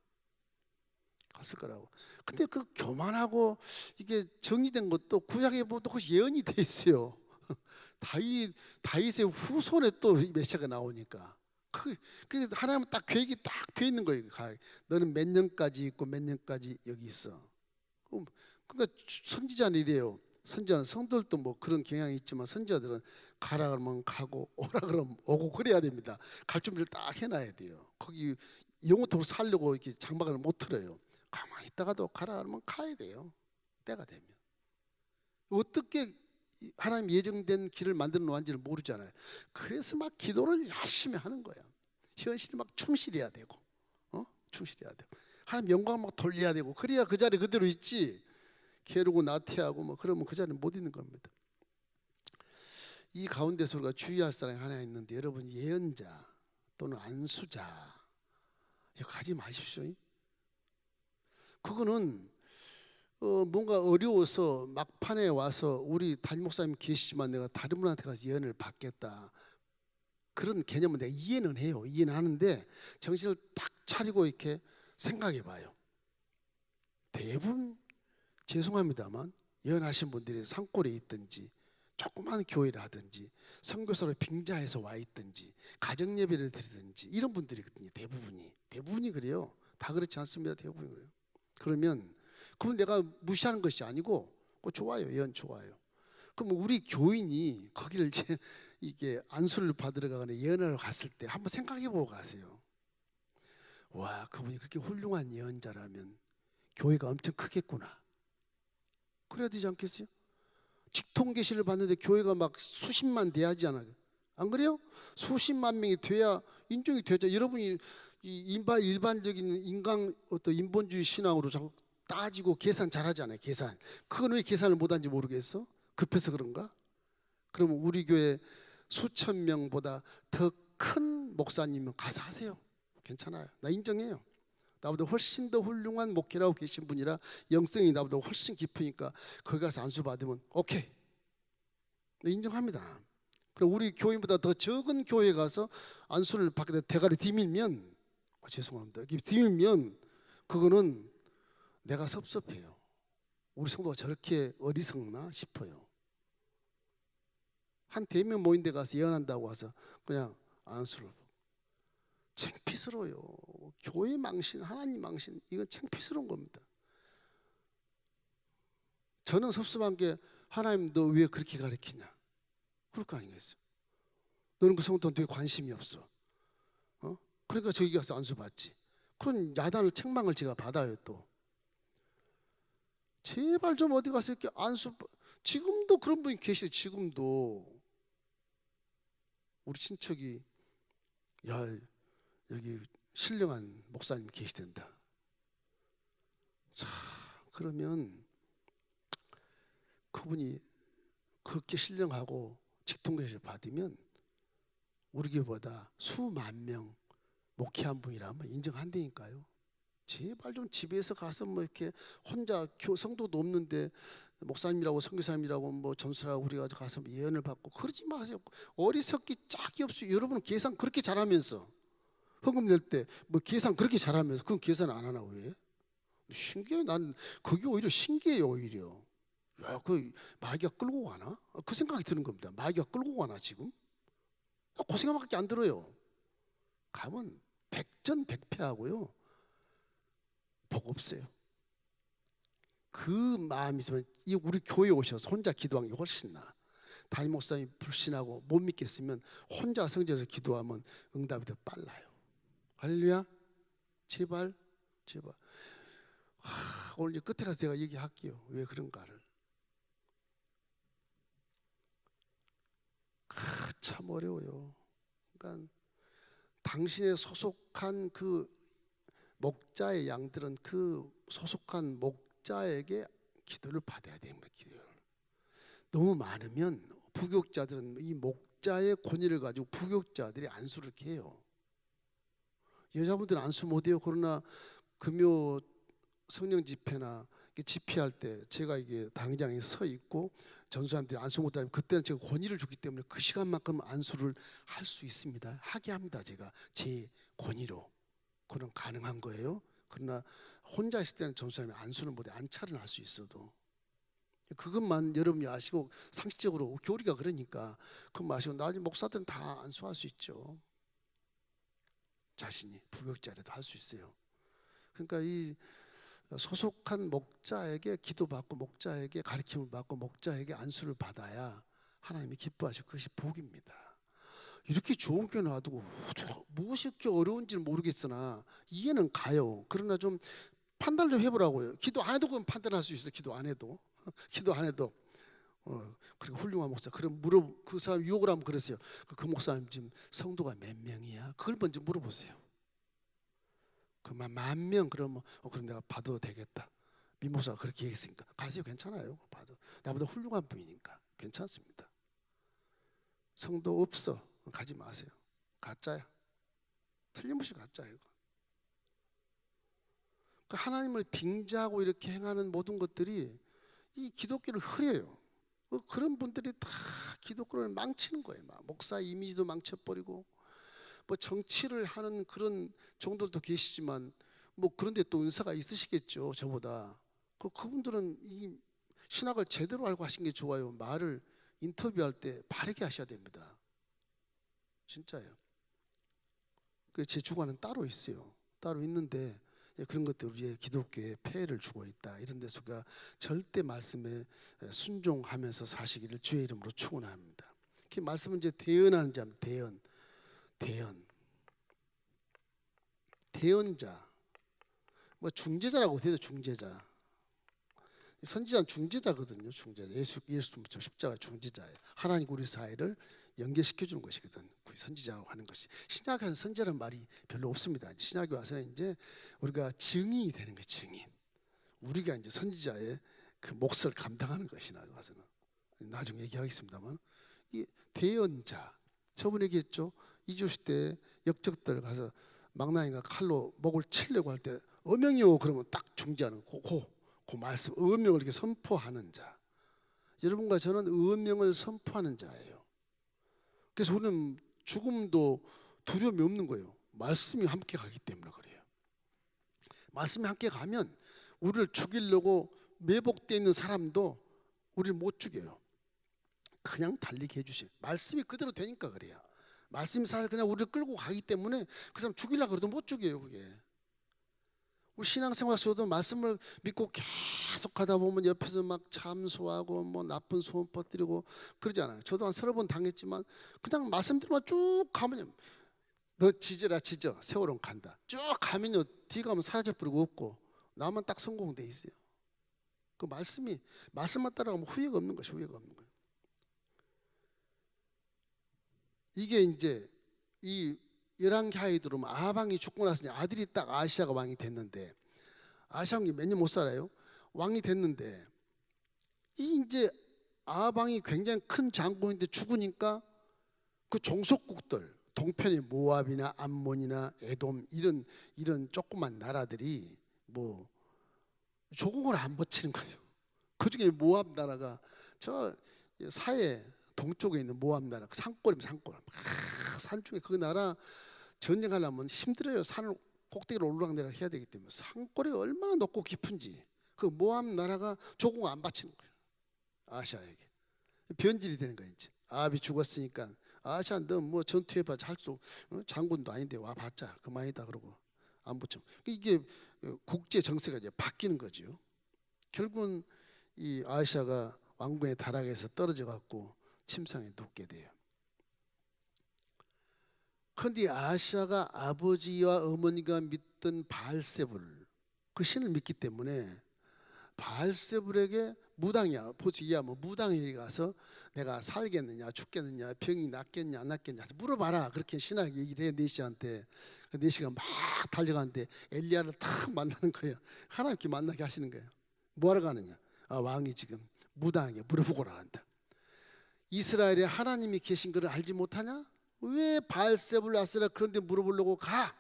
갔을 거라고. 근데 그 교만하고 이게 정리된 것도 구약에 보면 또 예언이 돼 있어요. 다윗의 후손에 또 메시아가 나오니까 그 하나님은 딱 계획이 딱 돼 있는 거예요. 너는 몇 년까지 있고 몇 년까지 여기 있어. 그러니까 선지자는 이래요. 선지자는 성도들도 뭐 그런 경향이 있지만 선지자들은 가라 그러면 가고 오라 그러면 오고 그래야 됩니다. 갈 준비를 딱 해놔야 돼요. 거기 영원토록 살려고 이렇게 장막을 못 틀어요. 가만히 있다가도 가라 그러면 가야 돼요. 때가 되면. 어떻게 하나님 예정된 길을 만들어 놓았는지를 모르잖아요. 그래서 막 기도를 열심히 하는 거야. 현실이 막 충실해야 되고, 충실해야 되고, 하나님 영광을 막 돌려야 되고, 그래야 그 자리 그대로 있지. 게으르고 나태하고 뭐 그러면 그 자리는 못 있는 겁니다. 이 가운데서 우리가 주의할 사람이 하나 있는데 여러분 예언자 또는 안수자 이거 가지 마십시오. 그거는 뭔가 어려워서 막판에 와서 우리 담임 목사님 계시지만 내가 다른 분한테 가서 예언을 받겠다 그런 개념은 내가 이해는 해요. 이해는 하는데 정신을 딱 차리고 이렇게 생각해 봐요. 대부분 죄송합니다만 예언하신 분들이 산골에 있든지 조그만 교회를 하든지 선교사로 빙자해서 와 있든지 가정 예배를 드리든지 이런 분들이거든요. 대부분이 그래요. 다 그렇지 않습니다. 대부분이 그래요. 그러면 내가 무시하는 것이 아니고 좋아요. 예언 좋아요. 그럼 우리 교인이 거기를 이제 이게 안수를 받으러 가거나 예언하러 갔을 때 한번 생각해보고 가세요. 와, 그분이 그렇게 훌륭한 예언자라면 교회가 엄청 크겠구나. 그래야 되지 않겠어요? 직통 계시를 받는데 교회가 막 수십만 돼야지 않아요? 안 그래요? 수십만 명이 돼야 인정이 되죠. 여러분이 일반적인 어떤 인본주의 신앙으로 자꾸 따지고 계산 잘하잖아요. 계산. 그건 왜 계산을 못하는지 모르겠어? 급해서 그런가? 그러면 우리 교회 수천 명보다 더 큰 목사님은 가서 하세요. 괜찮아요. 나 인정해요. 나보다 훨씬 더 훌륭한 목회라고 계신 분이라 영성이 나보다 훨씬 깊으니까 거기 가서 안수 받으면 오케이. 나 인정합니다. 그리고 우리 교인보다 더 적은 교회에 가서 안수를 받게 돼 대가리 디밀면 죄송합니다. 디밀면 그거는 내가 섭섭해요. 우리 성도가 저렇게 어리석나 싶어요. 한 대면 모인 데 가서 예언한다고 와서 그냥 안수를 창피스러워요. 교회 망신, 하나님 망신, 이건 창피스러운 겁니다. 저는 섭섭한 게 하나님 너 왜 그렇게 가르치냐? 그럴 거 아니겠어요? 너는 그 성도한테 왜 관심이 없어? 그러니까 저기 가서 안수 받지. 그런 야단을 책망을 제가 받아요. 또 제발 좀 어디 가서 이렇게 안수. 지금도 그런 분이 계시요. 지금도 우리 친척이 야 여기 신령한 목사님 계시댄다. 자 그러면 그분이 그렇게 신령하고 직통계시를 받으면 우리 교회보다 수만 명 목회한 분이라면 인정한다니까요. 제발 좀 집에서 가서 뭐 이렇게 혼자 성도도 없는데 목사님이라고 선교사님이라고 뭐 전수라고 우리가 가서 예언을 받고 그러지 마세요. 어리석기 짝이 없어요. 여러분은 계산 그렇게 잘하면서 헌금 낼 때 뭐 계산 그렇게 잘하면서 그건 계산 안 하나 왜? 신기해. 난 그게 오히려 신기해요. 오히려 야, 그 마귀가 끌고 가나? 그 생각이 드는 겁니다. 마귀가 끌고 가나 지금? 그 생각밖에 안 들어요. 가면 백전백패하고요. 복 없어요. 그 마음이 있으면 우리 교회에 오셔서 혼자 기도하는 게 훨씬 나아. 담임 목사님 불신하고 못 믿겠으면 혼자 성전에서 기도하면 응답이 더 빨라요. 할렐루야. 제발 제발. 오늘 이제 끝에 가서 제가 얘기할게요. 왜 그런가를. 참 어려워요. 그러니까 당신의 소속한 그 목자의 양들은 그 소속한 목자에게 기도를 받아야 됩니다. 기도를. 너무 많으면 부교육자들은 이 목자의 권위를 가지고 부교육자들이 안수를 이렇게 해요. 여자분들은 안수 못해요. 그러나 금요 성령 집회나 집회할 때 제가 이게 당장에 서 있고 전수한테 안수 못하면 그때는 제가 권위를 주기 때문에 그 시간만큼 안수를 할 수 있습니다. 하게 합니다. 제가 제 권위로. 그건 가능한 거예요. 그러나 혼자 있을 때는 전수하면 안수는 못해. 안차는 할 수 있어도 그것만 여러분이 아시고 상식적으로 교리가 그러니까 그것만 아시고 나중에 목사들은 다 안수할 수 있죠. 자신이 부교육자라도 할 수 있어요. 그러니까 이 소속한 목자에게 기도받고 목자에게 가르침을 받고 목자에게 안수를 받아야 하나님이 기뻐하시고 그것이 복입니다. 이렇게 좋은 교회 놔두고 무엇이 그렇게 어려운지는 모르겠으나 이해는 가요. 그러나 좀 판단을 좀 해보라고요. 기도 안 해도 그건 판단할 수 있어요. 기도 안 해도. 기도 안 해도. 그리고 훌륭한 목사. 그럼 그 사람 유혹을 하면 그랬어요. 그 목사님 지금 성도가 몇 명이야? 그걸 먼저 물어보세요. 그만 10,000명 그러면 그럼 내가 봐도 되겠다. 민목사가 그렇게 얘기했으니까 가세요. 괜찮아요. 봐도 나보다 훌륭한 분이니까 괜찮습니다. 성도 없어 가지 마세요. 가짜야. 틀림없이 가짜예요. 그 하나님을 빙자하고 이렇게 행하는 모든 것들이 이 기독교를 흐려요. 그런 분들이 다 기독교를 망치는 거예요. 목사 이미지도 망쳐버리고 뭐 정치를 하는 그런 종들도 계시지만 뭐 그런데 또 은사가 있으시겠죠. 저보다 그분들은 이 신학을 제대로 알고 하신 게 좋아요. 말을 인터뷰할 때 바르게 하셔야 됩니다. 진짜예요. 제 주관은 따로 있어요. 따로 있는데 그런 것들 우리의 기독교에 폐해를 주고 있다. 이런 데서가 절대 말씀에 순종하면서 사시기를 주의 이름으로 축원합니다. 그 말씀은 이제 대언하는 자입니다. 대언자, 뭐 중재자라고 해도 중재자. 선지자는 중재자거든요. 중재자. 예수 십자가 중재자예요. 하나님 우리 사이를 연결시켜 주는 것이거든. 선지자라고 하는 것이. 신약에는 선지자라는 말이 별로 없습니다. 신약에 와서는 이제 우리가 증인이 되는 거예요. 증인. 우리가 이제 선지자의 그 몫을 감당하는 것이나 와서는 나중에 얘기하겠습니다만 이 대언자. 저번에 얘기했죠. 이주시 때 역적들 가서 망나니가 칼로 목을 치려고 할 때 어명이요 그러면 딱 중재하는 그 말씀 어명을 이렇게 선포하는 자. 여러분과 저는 어명을 선포하는 자예요. 그래서 우리는 죽음도 두려움이 없는 거예요. 말씀이 함께 가기 때문에 그래요. 말씀이 함께 가면 우리를 죽이려고 매복되어 있는 사람도 우리를 못 죽여요. 그냥 달리게 해주세요. 말씀이 그대로 되니까 그래요. 말씀이 그냥 우리를 끌고 가기 때문에 그 사람 죽이려고 해도 못 죽여요. 그게 우리 신앙생활 속에도 말씀을 믿고 계속 가다 보면 옆에서 막 참소하고 뭐 나쁜 소원 퍼뜨리고 그러지 않아요. 저도 한 30번 당했지만 그냥 말씀대로만 쭉 가면 너 지져라 지져. 세월은 간다. 쭉 가면요 뒤 가면 사라져 버리고 없고 나만 딱 성공돼 있어요. 그 말씀만 따라가면 후회가 없는 것이 후회가 없는 거예요. 이게 이제 이 열왕기 하에 들어오면 아방이 죽고 나서 이제 아들이 딱 아시아가 왕이 됐는데, 아시아 왕이 몇 년 못 살아요. 왕이 됐는데 이 이제 아방이 굉장히 큰 장군인데 죽으니까 그 종속국들 동편의 모압이나 암몬이나 에돔 이런 조그만 나라들이 뭐 조공을 안 버티는 거예요. 그중에 모압 나라가 저 사해 동쪽에 있는 모압 나라, 산골입니다. 산골. 막 산중에 그 나라 전쟁하려면 힘들어요. 산을 꼭대기로 올라가내려 해야 되기 때문에 산골이 얼마나 높고 깊은지 그 모압 나라가 조공 안 바치는 거예요. 아시아에게 변질이 되는 거예요. 이제 아합이 죽었으니까 아시아 너 뭐 전투해봐자 할 수 장군도 아닌데 와봤자 그만이다 그러고 안 붙여. 이게 국제 정세가 이제 바뀌는 거죠. 결국은 이 아시아가 왕궁의 다락에서 떨어져 갖고 침상에 눕게 돼요. 그런데 아시아가 아버지와 어머니가 믿던 바알세불 그 신을 믿기 때문에 바알세불에게 무당이야. 보시기야 뭐 무당에게 가서 내가 살겠느냐 죽겠느냐 병이 낫겠냐 안 낫겠냐 물어봐라. 그렇게 신학에 얘기를 해. 네시한테. 네시가 막 달려가는데 엘리야를 탁 만나는 거예요. 하나님께 만나게 하시는 거예요. 뭐하러 가느냐. 왕이 지금 무당에게 물어보고 나간다. 이스라엘에 하나님이 계신 것을 알지 못하냐? 왜 바알세불 아세라 그런 데 물어보려고 가?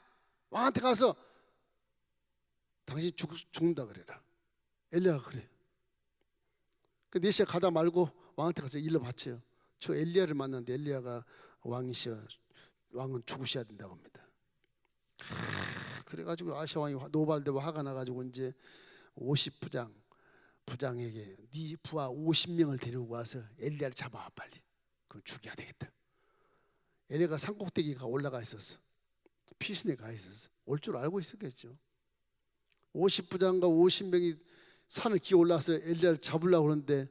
왕한테 가서 당신 죽는다 그래라. 엘리야가 그래. 그 네시가 가다 말고 왕한테 가서 일러 바쳐요. 저 엘리야를 만났는데 엘리야가 왕이셔. 왕은 죽으셔야 된다고 합니다. 그래가지고 아시아 왕이 노발되고 화가 나가지고 이제 50부장에게 네 부하 50명을 데리고 와서 엘리야를 잡아와 빨리. 그럼 죽여야 되겠다. 엘리야가 산꼭대기가 올라가 있었어. 피신에 가 있었어. 올 줄 알고 있었겠죠. 50부장과 50명이 산을 기어 올라와서 엘리야를 잡으려고 그러는데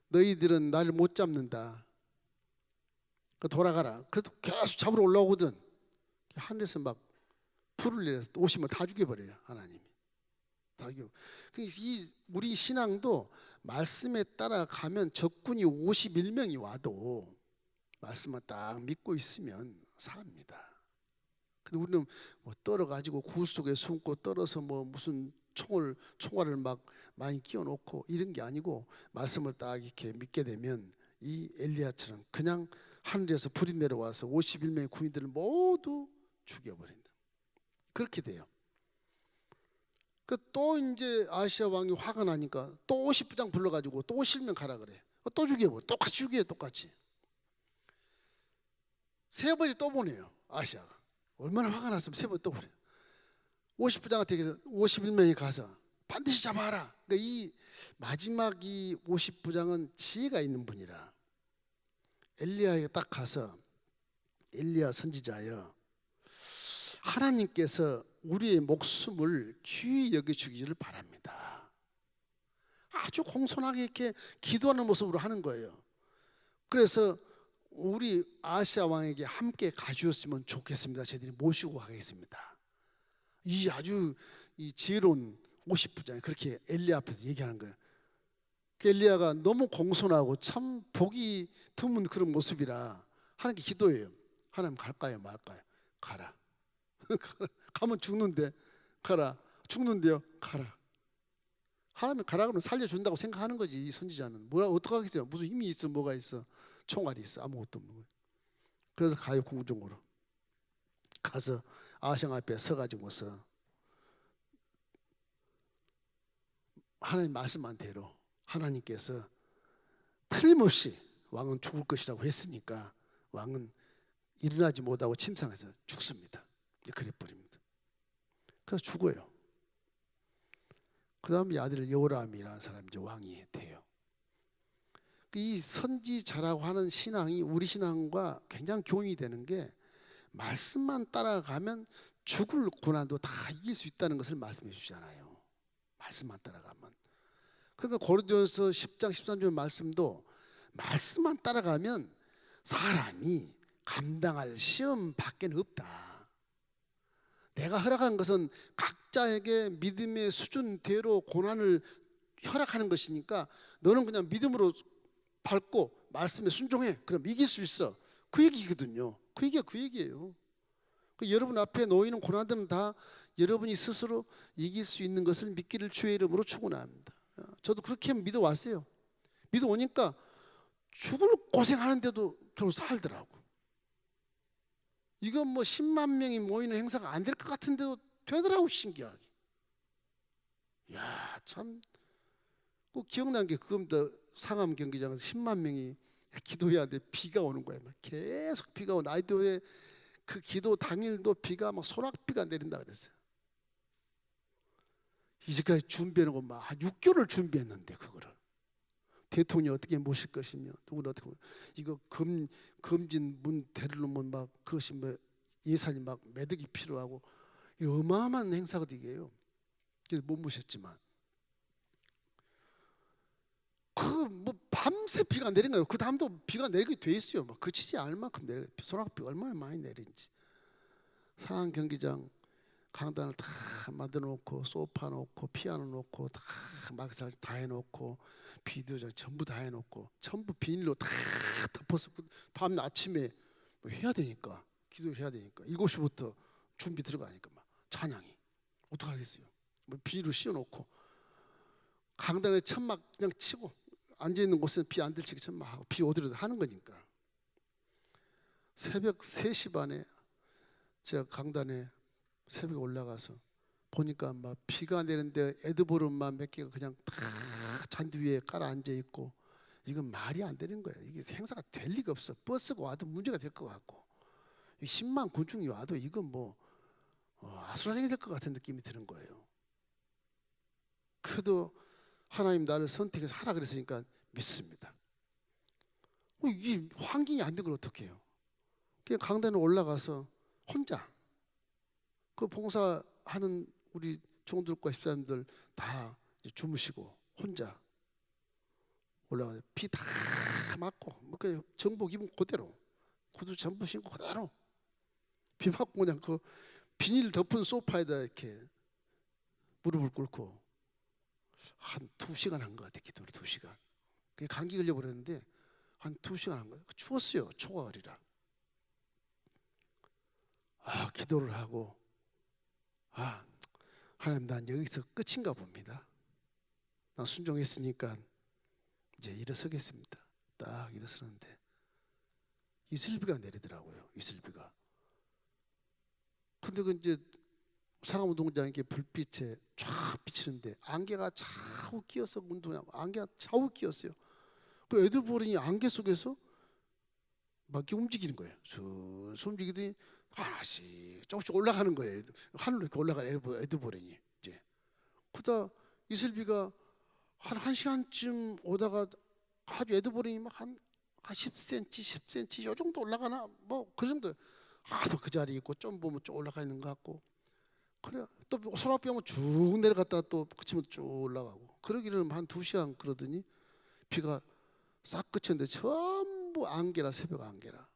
너희들은 나를 못 잡는다. 돌아가라. 그래도 계속 잡으러 올라오거든. 하늘에서 막 불을 내려서 50명 다 죽여버려요. 하나님이. 다 죽여. 우리 신앙도 말씀에 따라가면 적군이 51명이 와도 말씀만 딱 믿고 있으면 삽니다. 근데 우리는 뭐 떨어가지고 굴 속에 숨고 떨어서 뭐 무슨 총알을 막 많이 끼워놓고 이런 게 아니고 말씀을 딱 이렇게 믿게 되면 이 엘리야처럼 그냥 하늘에서 불이 내려와서 51명의 군인들을 모두 죽여버린다. 그렇게 돼요. 또 이제 아시아 왕이 화가 나니까 또 50부장 불러가지고 또 50명 가라 그래. 또 죽여버려. 똑같이 죽여요. 똑같이. 세 번째 또 보내요. 아시아가. 얼마나 화가 났으면 세 번 또 보내요. 50부장한테 51명이 가서 반드시 잡아라. 그러니까 이 마지막 이 50부장은 지혜가 있는 분이라 엘리야에게 딱 가서 엘리야 선지자여 하나님께서 우리의 목숨을 귀히 여겨주기를 바랍니다. 아주 공손하게 이렇게 기도하는 모습으로 하는 거예요. 그래서 우리 아시아 왕에게 함께 가주었으면 좋겠습니다. 저희들이 모시고 가겠습니다. 이 아주 이 지혜로운 50부장이 그렇게 엘리야 앞에서 얘기하는 거예요. 그 엘리야가 너무 공손하고 참 보기 드문 그런 모습이라 하나님께 기도해요. 하나님 갈까요 말까요? 가라. 가면 죽는데 가라. 죽는데요 가라. 하나님 가라 그러면 살려준다고 생각하는 거지. 이 선지자는 뭐라 어떻게 하겠어요? 무슨 힘이 있어 뭐가 있어. 총알이 있어 아무것도 없는 거예요. 그래서 가요. 궁중으로 가서 아시아 앞에 서가지고서 하나님 말씀한 대로 하나님께서 틀림없이 왕은 죽을 것이라고 했으니까 왕은 일어나지 못하고 침상에서 죽습니다. 그래 버립니다. 그래서 죽어요. 그 다음에 아들 여호람이라는 사람이 이제 왕이 돼요. 이 선지자라고 하는 신앙이 우리 신앙과 굉장히 교훈이 되는 게 말씀만 따라가면 죽을 고난도 다 이길 수 있다는 것을 말씀해 주시잖아요. 말씀만 따라가면. 그러니까 고린도전서 10장 13절 말씀도 말씀만 따라가면 사람이 감당할 시험밖에 없다. 내가 허락한 것은 각자에게 믿음의 수준대로 고난을 허락하는 것이니까 너는 그냥 믿음으로 밟고 말씀에 순종해. 그럼 이길 수 있어. 그 얘기거든요. 그 얘기가 그 얘기예요. 여러분 앞에 놓이는 고난들은 다 여러분이 스스로 이길 수 있는 것을 믿기를 주의 이름으로 축원합니다. 저도 그렇게 믿어왔어요. 믿어오니까 죽을 고생하는데도 결국 살더라고. 이건 뭐 10만 명이 모이는 행사가 안 될 것 같은데도 되더라고, 신기하게. 야, 참. 꼭 기억난 게 그겁니다. 상암 경기장에서 10만 명이 기도해야 하는데 비가 오는 거예요. 막 계속 비가 오고 나이도에 그 기도 당일도 비가 막 소낙비가 내린다 그랬어요. 이제까지 준비하는 거 막 6개월을 준비했는데 그거를 대통령 어떻게 모실 것이며 누구를 어떻게 이거 검진 문 대를 놓으면 막 그것이 뭐 예산이 막 매덕이 필요하고 어마어마한 행사거든요. 이게요. 그래서 못 모셨지만 그 뭐 밤새 비가 내린 거예요. 그 다음도 비가 내리게 돼 있어요. 막 그치지 않을 만큼 내려. 소낙비가 얼마나 많이 내린지. 상암 경기장 강단을 다 만들어 놓고 소파 놓고 피아노 놓고 다 막살 다 해놓고 비디오장 전부 다 해놓고 전부 비닐로 다 덮어서 다음 아침에 뭐 해야 되니까 기도를 해야 되니까 7시부터 준비 들어가니까 막 찬양이 어떡하겠어요. 뭐 비닐로 씌워놓고 강단에 천막 그냥 치고 앉아있는 곳에는 비 안 들치게 천막하고 비 오더라도 하는 거니까 새벽 3시 반에 제가 강단에 새벽에 올라가서 보니까 막 비가 내리는데 에드보르만 몇 개가 그냥 다 잔디 위에 깔아 앉아 있고 이건 말이 안 되는 거예요. 이게 행사가 될 리가 없어. 버스가 와도 문제가 될 것 같고 10만 군중이 와도 이건 뭐 아수라장이 될 것 같은 느낌이 드는 거예요. 그래도 하나님 나를 선택해서 하라 그랬으니까 믿습니다. 이게 환경이 안 되면 어떡해요? 그냥 강단에 올라가서 혼자 그 봉사하는 우리 종들과 집사님들 다 주무시고 혼자 올라가서 비 다 맞고 뭐 그 정복 입은 그대로 구두 전부 신고 그대로 비 맞고 그냥 그 비닐 덮은 소파에다 이렇게 무릎을 꿇고 한 2시간 한 것 같아. 기도를 2시간. 그게 감기 걸려버렸는데 한 2시간 한 거예요. 추웠어요. 초가을이라. 기도를 하고 하나님 난 여기서 끝인가 봅니다. 난 순종했으니까 이제 일어서겠습니다. 딱 일어서는데 이슬비가 내리더라고요. 이슬비가. 근데 그 이제 상암운동장에 불빛에 쫙 비치는데 안개가 좌우 끼어서 운동하고 안개가 좌우 끼었어요. 그 에드버린이 안개 속에서 막 이렇게 움직이는 거예요. 순수 움직이더니 하나씩 조금씩 올라가는 거예요. 하늘로 이렇게 올라가는 에드버린이. 이제 그러다 이슬비가 한 1시간쯤 오다가 아주 에드버린이 막 한 10cm, 10cm 요 정도 올라가나 뭐 그 정도. 또 그 자리에 있고 좀 보면 쭉 올라가 있는 것 같고. 그래 또 소나비 오면 쭉 내려갔다가 또 그치면 쭉 올라가고 그러기를 한 2시간 그러더니 비가 싹 그쳤는데 전부 안개라. 새벽 안개라.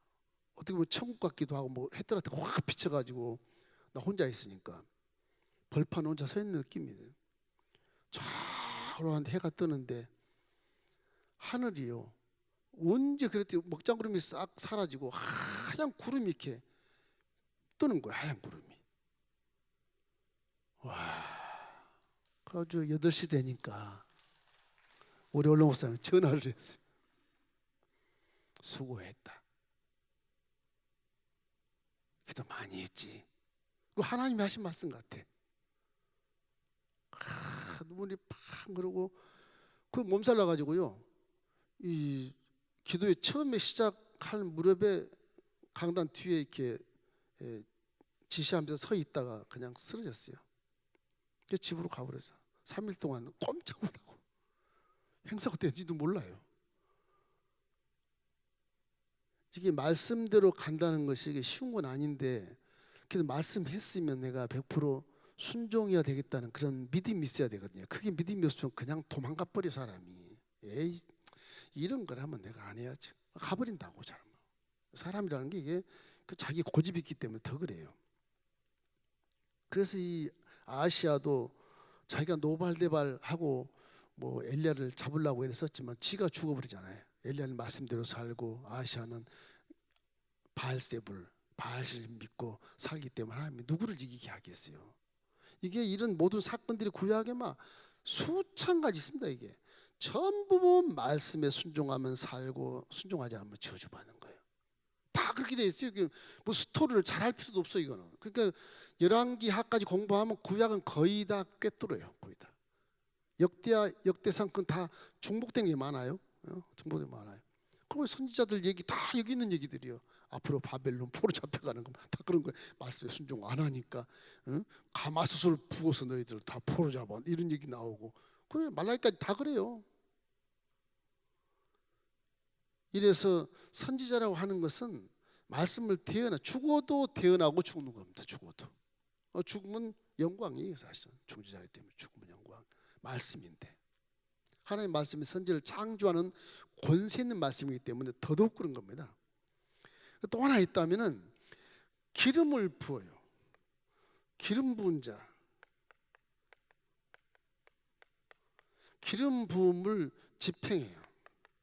어떻게 보면 천국 같기도 하고 뭐 햇볕한테 확 비쳐가지고 나 혼자 있으니까 벌판 혼자 서 있는 느낌이에요. 좌우로 해가 뜨는데 하늘이요 언제 그랬더니 먹장구름이 싹 사라지고 하얀 구름이 이렇게 뜨는 거야. 하얀 구름이. 그래가지고 8시 되니까 우리 언론 목사님 전화를 했어요. 수고했다. 기도 많이 했지. 그거 하나님이 하신 말씀 같아. 눈물이 팍 그러고 그 몸살 나가지고요. 이 기도에 처음에 시작할 무렵에 강단 뒤에 이렇게 지시하면서 서 있다가 그냥 쓰러졌어요. 그래서 집으로 가버려서 3일 동안 꼼짝 못하고 행사가 된지도 몰라요. 이게 말씀대로 간다는 것이 이게 쉬운 건 아닌데 그래도 말씀했으면 내가 100% 순종해야 되겠다는 그런 믿음이 있어야 되거든요. 그게 믿음이 없으면 그냥 도망가 버려 사람이. 에이 이런 걸 하면 내가 안 해야지. 가버린다고 잘못. 사람이라는 게 이게 그 자기 고집이 있기 때문에 더 그래요. 그래서 이 아하시아도 자기가 노발대발하고 뭐 엘리야를 잡으려고 했었지만 지가 죽어버리잖아요. 엘리야는 말씀대로 살고 아하시아는 바알세불, 바알을 믿고 살기 때문에 하나님이 누구를 이기게 하겠어요. 이게 이런 모든 사건들이 구약에 막 수천 가지 있습니다. 이게 전부 말씀에 순종하면 살고 순종하지 않으면 저주받는 거예요. 다 그렇게 돼 있어요. 뭐 스토리를 잘할 필요도 없어 이거는. 그러니까 열왕기하까지 공부하면 구약은 거의 다 꿰뚫어요. 거의 다. 역대상 그건 다 중복되는 게 많아요. 중복되는 게 많아요. 그리고 선지자들 얘기 다 여기 있는 얘기들이요. 앞으로 바벨론 포로 잡혀가는 거 다 그런 거 말씀에 순종 안 하니까 가마솥을 부어서 너희들 다 포로 잡아 이런 얘기 나오고 그래 말라기까지 다 그래요. 이래서 선지자라고 하는 것은 말씀을 죽어도 태어나고 죽는 겁니다. 죽어도 죽으면 영광이에요. 사실은 중지자이기 때문에 죽으면 영광 말씀인데 하나님의 말씀이 선지를 창조하는 권세 있는 말씀이기 때문에 더더욱 그런 겁니다. 또 하나 있다면은 기름을 부어요. 기름 부은 자. 기름 부음을 집행해요.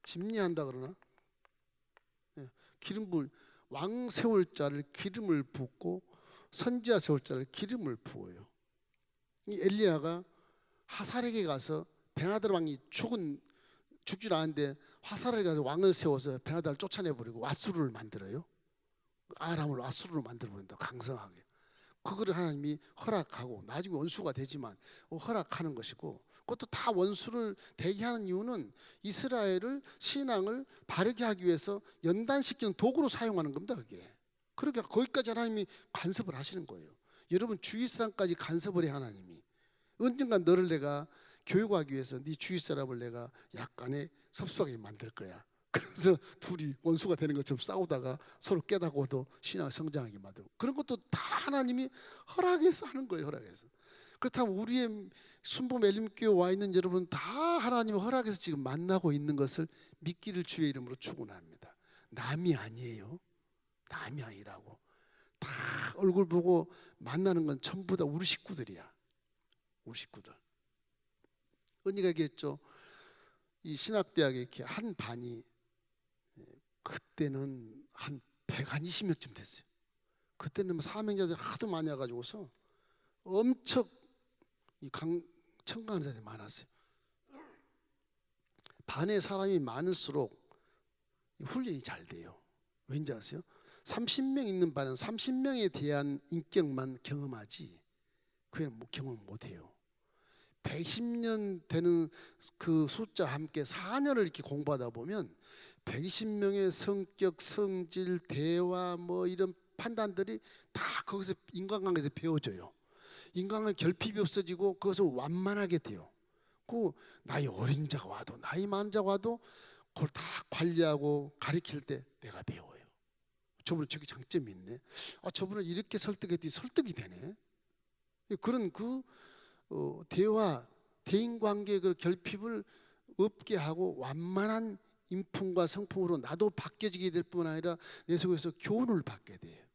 집리한다 그러나? 기름 부을 왕 세울 자를 기름을 붓고 선지자 세울 자를 기름을 부어요. 이 엘리야가 하살에게 가서 베나다르 왕이 죽질 않았는데 화살을 가서 왕을 세워서 베나다를 쫓아내버리고 왓수르를 만들어요. 아람을 왓수르로 만들어버린다. 강성하게. 그거를 하나님이 허락하고 나중에 원수가 되지만 허락하는 것이고 그것도 다 원수를 대기하는 이유는 이스라엘을 신앙을 바르게 하기 위해서 연단시키는 도구로 사용하는 겁니다. 그게. 그러니까 거기까지 하나님이 간섭을 하시는 거예요. 여러분 주위 사람까지 간섭을 해 하나님이. 언젠가 너를 내가 교육하기 위해서 네 주위 사람을 내가 약간의 섭섭하게 만들 거야. 그래서 둘이 원수가 되는 것처럼 싸우다가 서로 깨닫고도 신앙 성장하게 만들고 그런 것도 다 하나님이 허락해서 하는 거예요. 허락해서. 그렇다면 우리의 순복 엘림교회 와 있는 여러분 다 하나님이 허락해서 지금 만나고 있는 것을 믿기를 주의 이름으로 축원합니다. 남이 아니에요. 남이 아니라고. 다 얼굴 보고 만나는 건 전부 다 우리 식구들이야. 우리 식구들. 언니가 얘기했죠. 이 신학대학에 이렇게 한 반이 그때는 한 120명쯤 됐어요. 그때는 사명자들이 하도 많이 와가지고서 엄청 청강하는 자들이 많았어요. 반에 사람이 많을수록 훈련이 잘 돼요. 왠지 아세요? 30명 있는 반은 30명에 대한 인격만 경험하지 그냥 경험 못해요. 120년 되는 그 숫자와 함께 4년을 이렇게 공부하다 보면 120명의 성격, 성질, 대화 뭐 이런 판단들이 다 거기서 인간관계에서 배워져요. 인간관계 결핍이 없어지고 거기서 완만하게 돼요. 그 나이 어린 자가 와도 나이 많은 자가 와도 그걸 다 관리하고 가르칠 때 내가 배워요. 저분은 저기 장점이 있네. 저분은 이렇게 설득했더니 설득이 되네. 그런 대화, 대인관계의 그 결핍을 없게 하고 완만한 인품과 성품으로 나도 바뀌어지게 될 뿐만 아니라 내 속에서 교훈을 받게 돼요.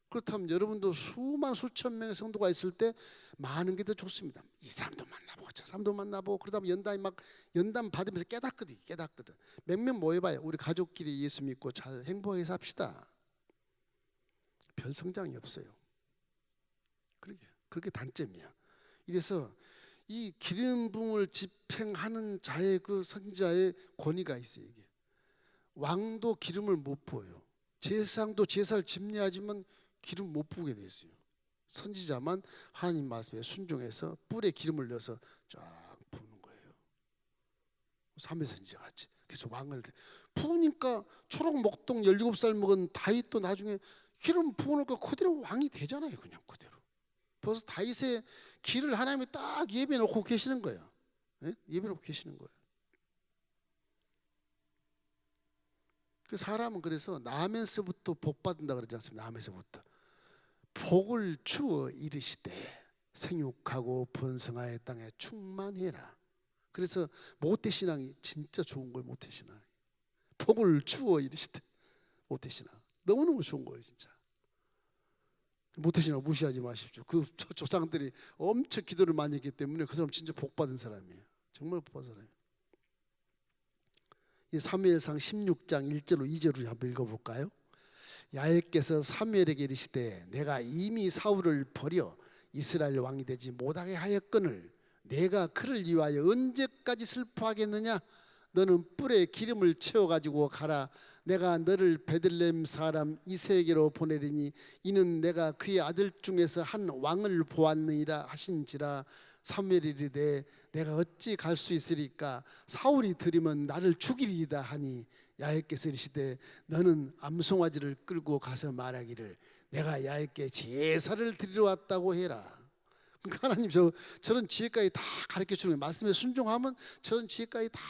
그렇다면 여러분도 수천 명의 성도가 있을 때 많은 게 더 좋습니다. 이 사람도 만나보고 저 사람도 만나보고 그러다 보면 연단 받으면서 깨닫거든. 몇 명 모여봐요. 우리 가족끼리 예수 믿고 잘 행복하게 삽시다. 별 성장이 없어요. 그렇게 단점이야. 이래서 이 기름 부음을 집행하는 자의 그 선지자의 권위가 있어요. 이게. 왕도 기름을 못 부어요. 제사장도 제사를 집례하지만 기름 못 부게 돼 있어요. 선지자만 하나님 말씀에 순종해서 뿔에 기름을 넣어서 쫙 부는 거예요. 삼위 선지자 같이. 그래서 왕을 부으니까 초록 목동 17살 먹은 다윗도 나중에 기름 부으니까 그대로 왕이 되잖아요. 그냥 그대로. 벌써 다윗의 길을 하나님이 딱 예배 놓고 계시는 거예요. 네? 예배 놓고 계시는 거예요. 그 사람은 그래서 나면서부터 복 받는다 그러지 않습니까? 나면서부터 복을 주어 이르시되 생육하고 번성하여 땅에 충만해라. 그래서 모태신앙이 진짜 좋은 거예요. 모태신앙 복을 주어 이르시되 모태신앙. 너무너무 좋은 거예요, 진짜. 모태신앙 무시하지 마십시오. 그 조상들이 엄청 기도를 많이 했기 때문에 그 사람 진짜 복받은 사람이에요. 정말 복받은 사람이에요. 이 사무엘상 16장 1절로 2절을 한번 읽어볼까요? 야훼께서 사무엘에게 이르시되 내가 이미 사울을 버려 이스라엘 왕이 되지 못하게 하였거늘 내가 그를 위하여 언제까지 슬퍼하겠느냐? 너는 뿔에 기름을 채워가지고 가라. 내가 너를 베들레헴 사람 이새에게로 보내리니 이는 내가 그의 아들 중에서 한 왕을 보았느니라 하신지라. 사무엘이 이르되 내가 어찌 갈 수 있으리까? 사울이 들으면 나를 죽이리이다 하니 야훼께서 이르시되 너는 암송아지를 끌고 가서 말하기를 내가 야훼께 제사를 드리러 왔다고 해라. 그러니까 하나님 저런 지혜까지 다 가르쳐 주는 거예요. 말씀에 순종하면 저런 지혜까지 다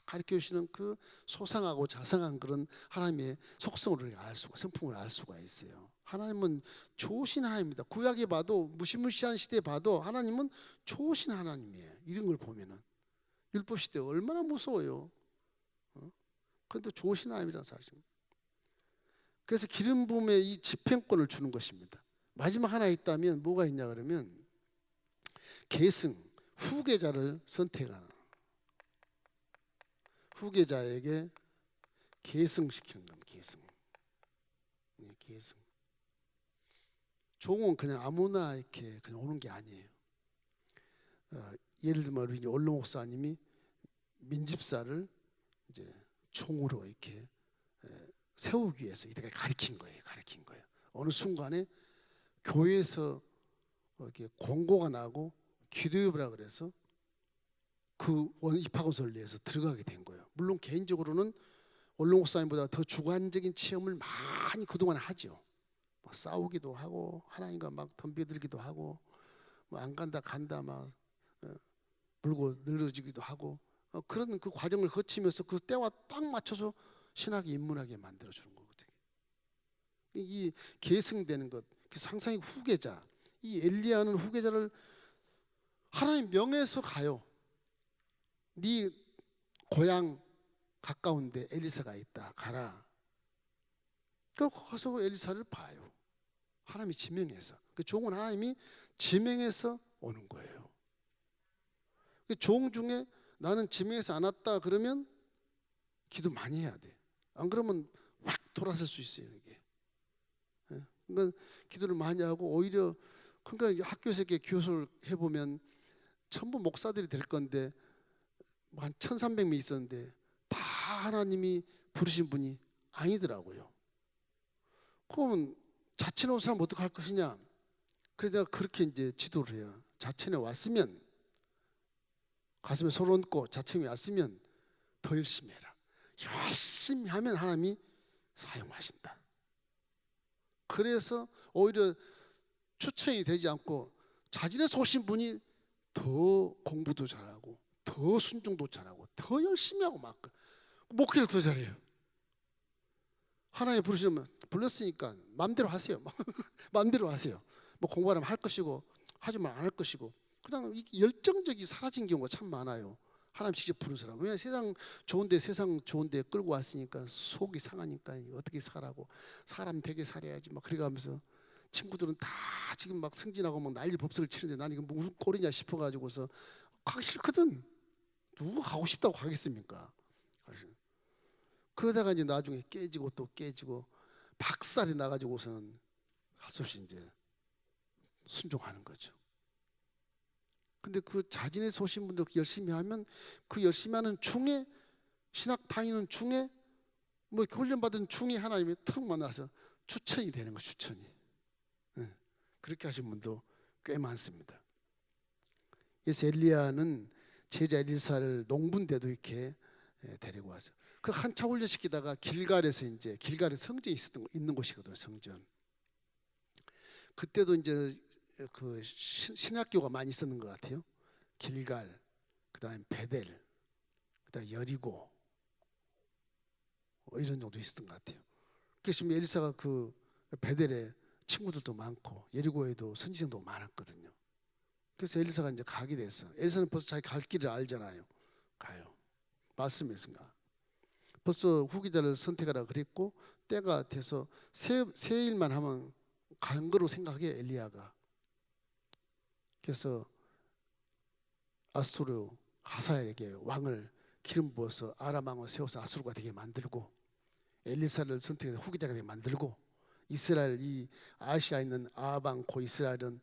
가르쳐 주시는 그 소상하고 자상한 그런 하나님의 속성을 알 수가, 성품을 알 수가 있어요. 하나님은 좋으신 하나님입니다. 구약에 봐도 무시무시한 시대에 봐도 하나님은 좋으신 하나님이에요. 이런 걸 보면은 율법 시대 얼마나 무서워요. 그런데 좋으신 하나님이라는 사실입니다. 그래서 기름 부음에 이 집행권을 주는 것입니다. 마지막 하나 있다면 뭐가 있냐 그러면 계승, 후계자를 선택하는, 후계자에게 계승시키는 겁니다. 계승. 종은 그냥 아무나 이렇게 그냥 오는 게 아니에요. 예를 들면 우리 원로 목사님이 민집사를 이제 총으로 이렇게 세우기 위해서 이렇게 가르친 거예요. 어느 순간에 교회에서 이렇게 공고가 나고 기도회라 그래서 그 입학원서를 내서 들어가게 된 거예요. 물론 개인적으로는 원로 목사님보다 더 주관적인 체험을 많이 그동안 하죠. 막 싸우기도 하고 하나님과 막 덤벼들기도 하고 뭐 안 간다 간다 막 물고 늘어지기도 하고 그런 그 과정을 거치면서 그 때와 딱 맞춰서 신학에 입문하게 만들어주는 거거든요. 이 계승되는 것, 상상의 후계자. 이 엘리야는 후계자를 하나님 명해서 가요. 네 고향 가까운데 엘리사가 있다. 가라. 그래서 가서 엘리사를 봐요. 하나님이 지명해서. 그 종은 하나님이 지명해서 오는 거예요. 그 종 중에 나는 지명해서 안 왔다 그러면 기도 많이 해야 돼. 안 그러면 확 돌아설 수 있어요. 이게. 그러니까 기도를 많이 하고 오히려 그러니까 학교에서 이렇게 교수를 해보면 전부 목사들이 될 건데 한 1,300명 있었는데 다 하나님이 부르신 분이 아니더라고요. 그러면 자천에 온 사람 어떻게 할 것이냐? 그래서 내가 그렇게 이제 지도를 해요. 자천에 왔으면 가슴에 손 얹고 자천에 왔으면 더 열심히 해라. 열심히 하면 하나님이 사용하신다. 그래서 오히려 추천이 되지 않고 자진해서 오신 분이 더 공부도 잘하고 더 순종도 잘하고 더 열심히 하고 막 목회를 더 잘해요. 하나님 부르시면 불렀으니까 마음대로 하세요. 마음대로 하세요. 뭐 공부하면 할 것이고 하지 말면 안 할 것이고 그냥 열정적이 사라진 경우가 참 많아요. 하나님 직접 부른 사람. 왜냐 세상 좋은데 끌고 왔으니까 속이 상하니까 어떻게 살라고 사람 되게 살아야지 막 그래가면서 친구들은 다 지금 막 승진하고 막 난리 법석을 치는데 나는 이거 무슨 꼴이냐 싶어가지고서 가기 싫거든. 누가 가고 싶다고 가겠습니까? 그러다가 이제 나중에 깨지고 또 깨지고 박살이 나가지고서는 할 수 없이 이제 순종하는 거죠. 근데 그 자진해서 오신 분들 열심히 하면 그 열심히 하는 중에 신학 다니는 중에 뭐 훈련받은 중에 하나님이 턱 만나서 추천이 되는 거 추천이. 그렇게 하신 분도 꽤 많습니다. 그래서 엘리야는 제자 엘리사를 농부인데도 이렇게 데리고 와서 그 한참 훈련시키다가 길갈에서 이제 길갈에 성전이 있는 곳이거든요. 성전. 그때도 이제 그 신학교가 많이 있었는 것 같아요. 길갈, 그다음에 베델, 그다음에 여리고 이런 정도 있었던 것 같아요. 그래서 지금 엘리사가 그 베델에 친구들도 많고 여리고에도 선지생도 많았거든요. 그래서 엘리사가 이제 가게 됐어. 엘리사는 벌써 자기 갈 길을 알잖아요. 가요. 말씀했습니다. 벌써 후기자를 선택하라 그랬고 때가 돼서 새 일만 하면 간 거로 생각해 엘리야가. 그래서 아수르 하사엘에게 왕을 기름 부어서 아람 왕을 세워서 아수르가 되게 만들고, 엘리사를 선택해서 후계자가 되게 만들고, 이스라엘 이 아시아에 있는 아합 왕 고 이스라엘은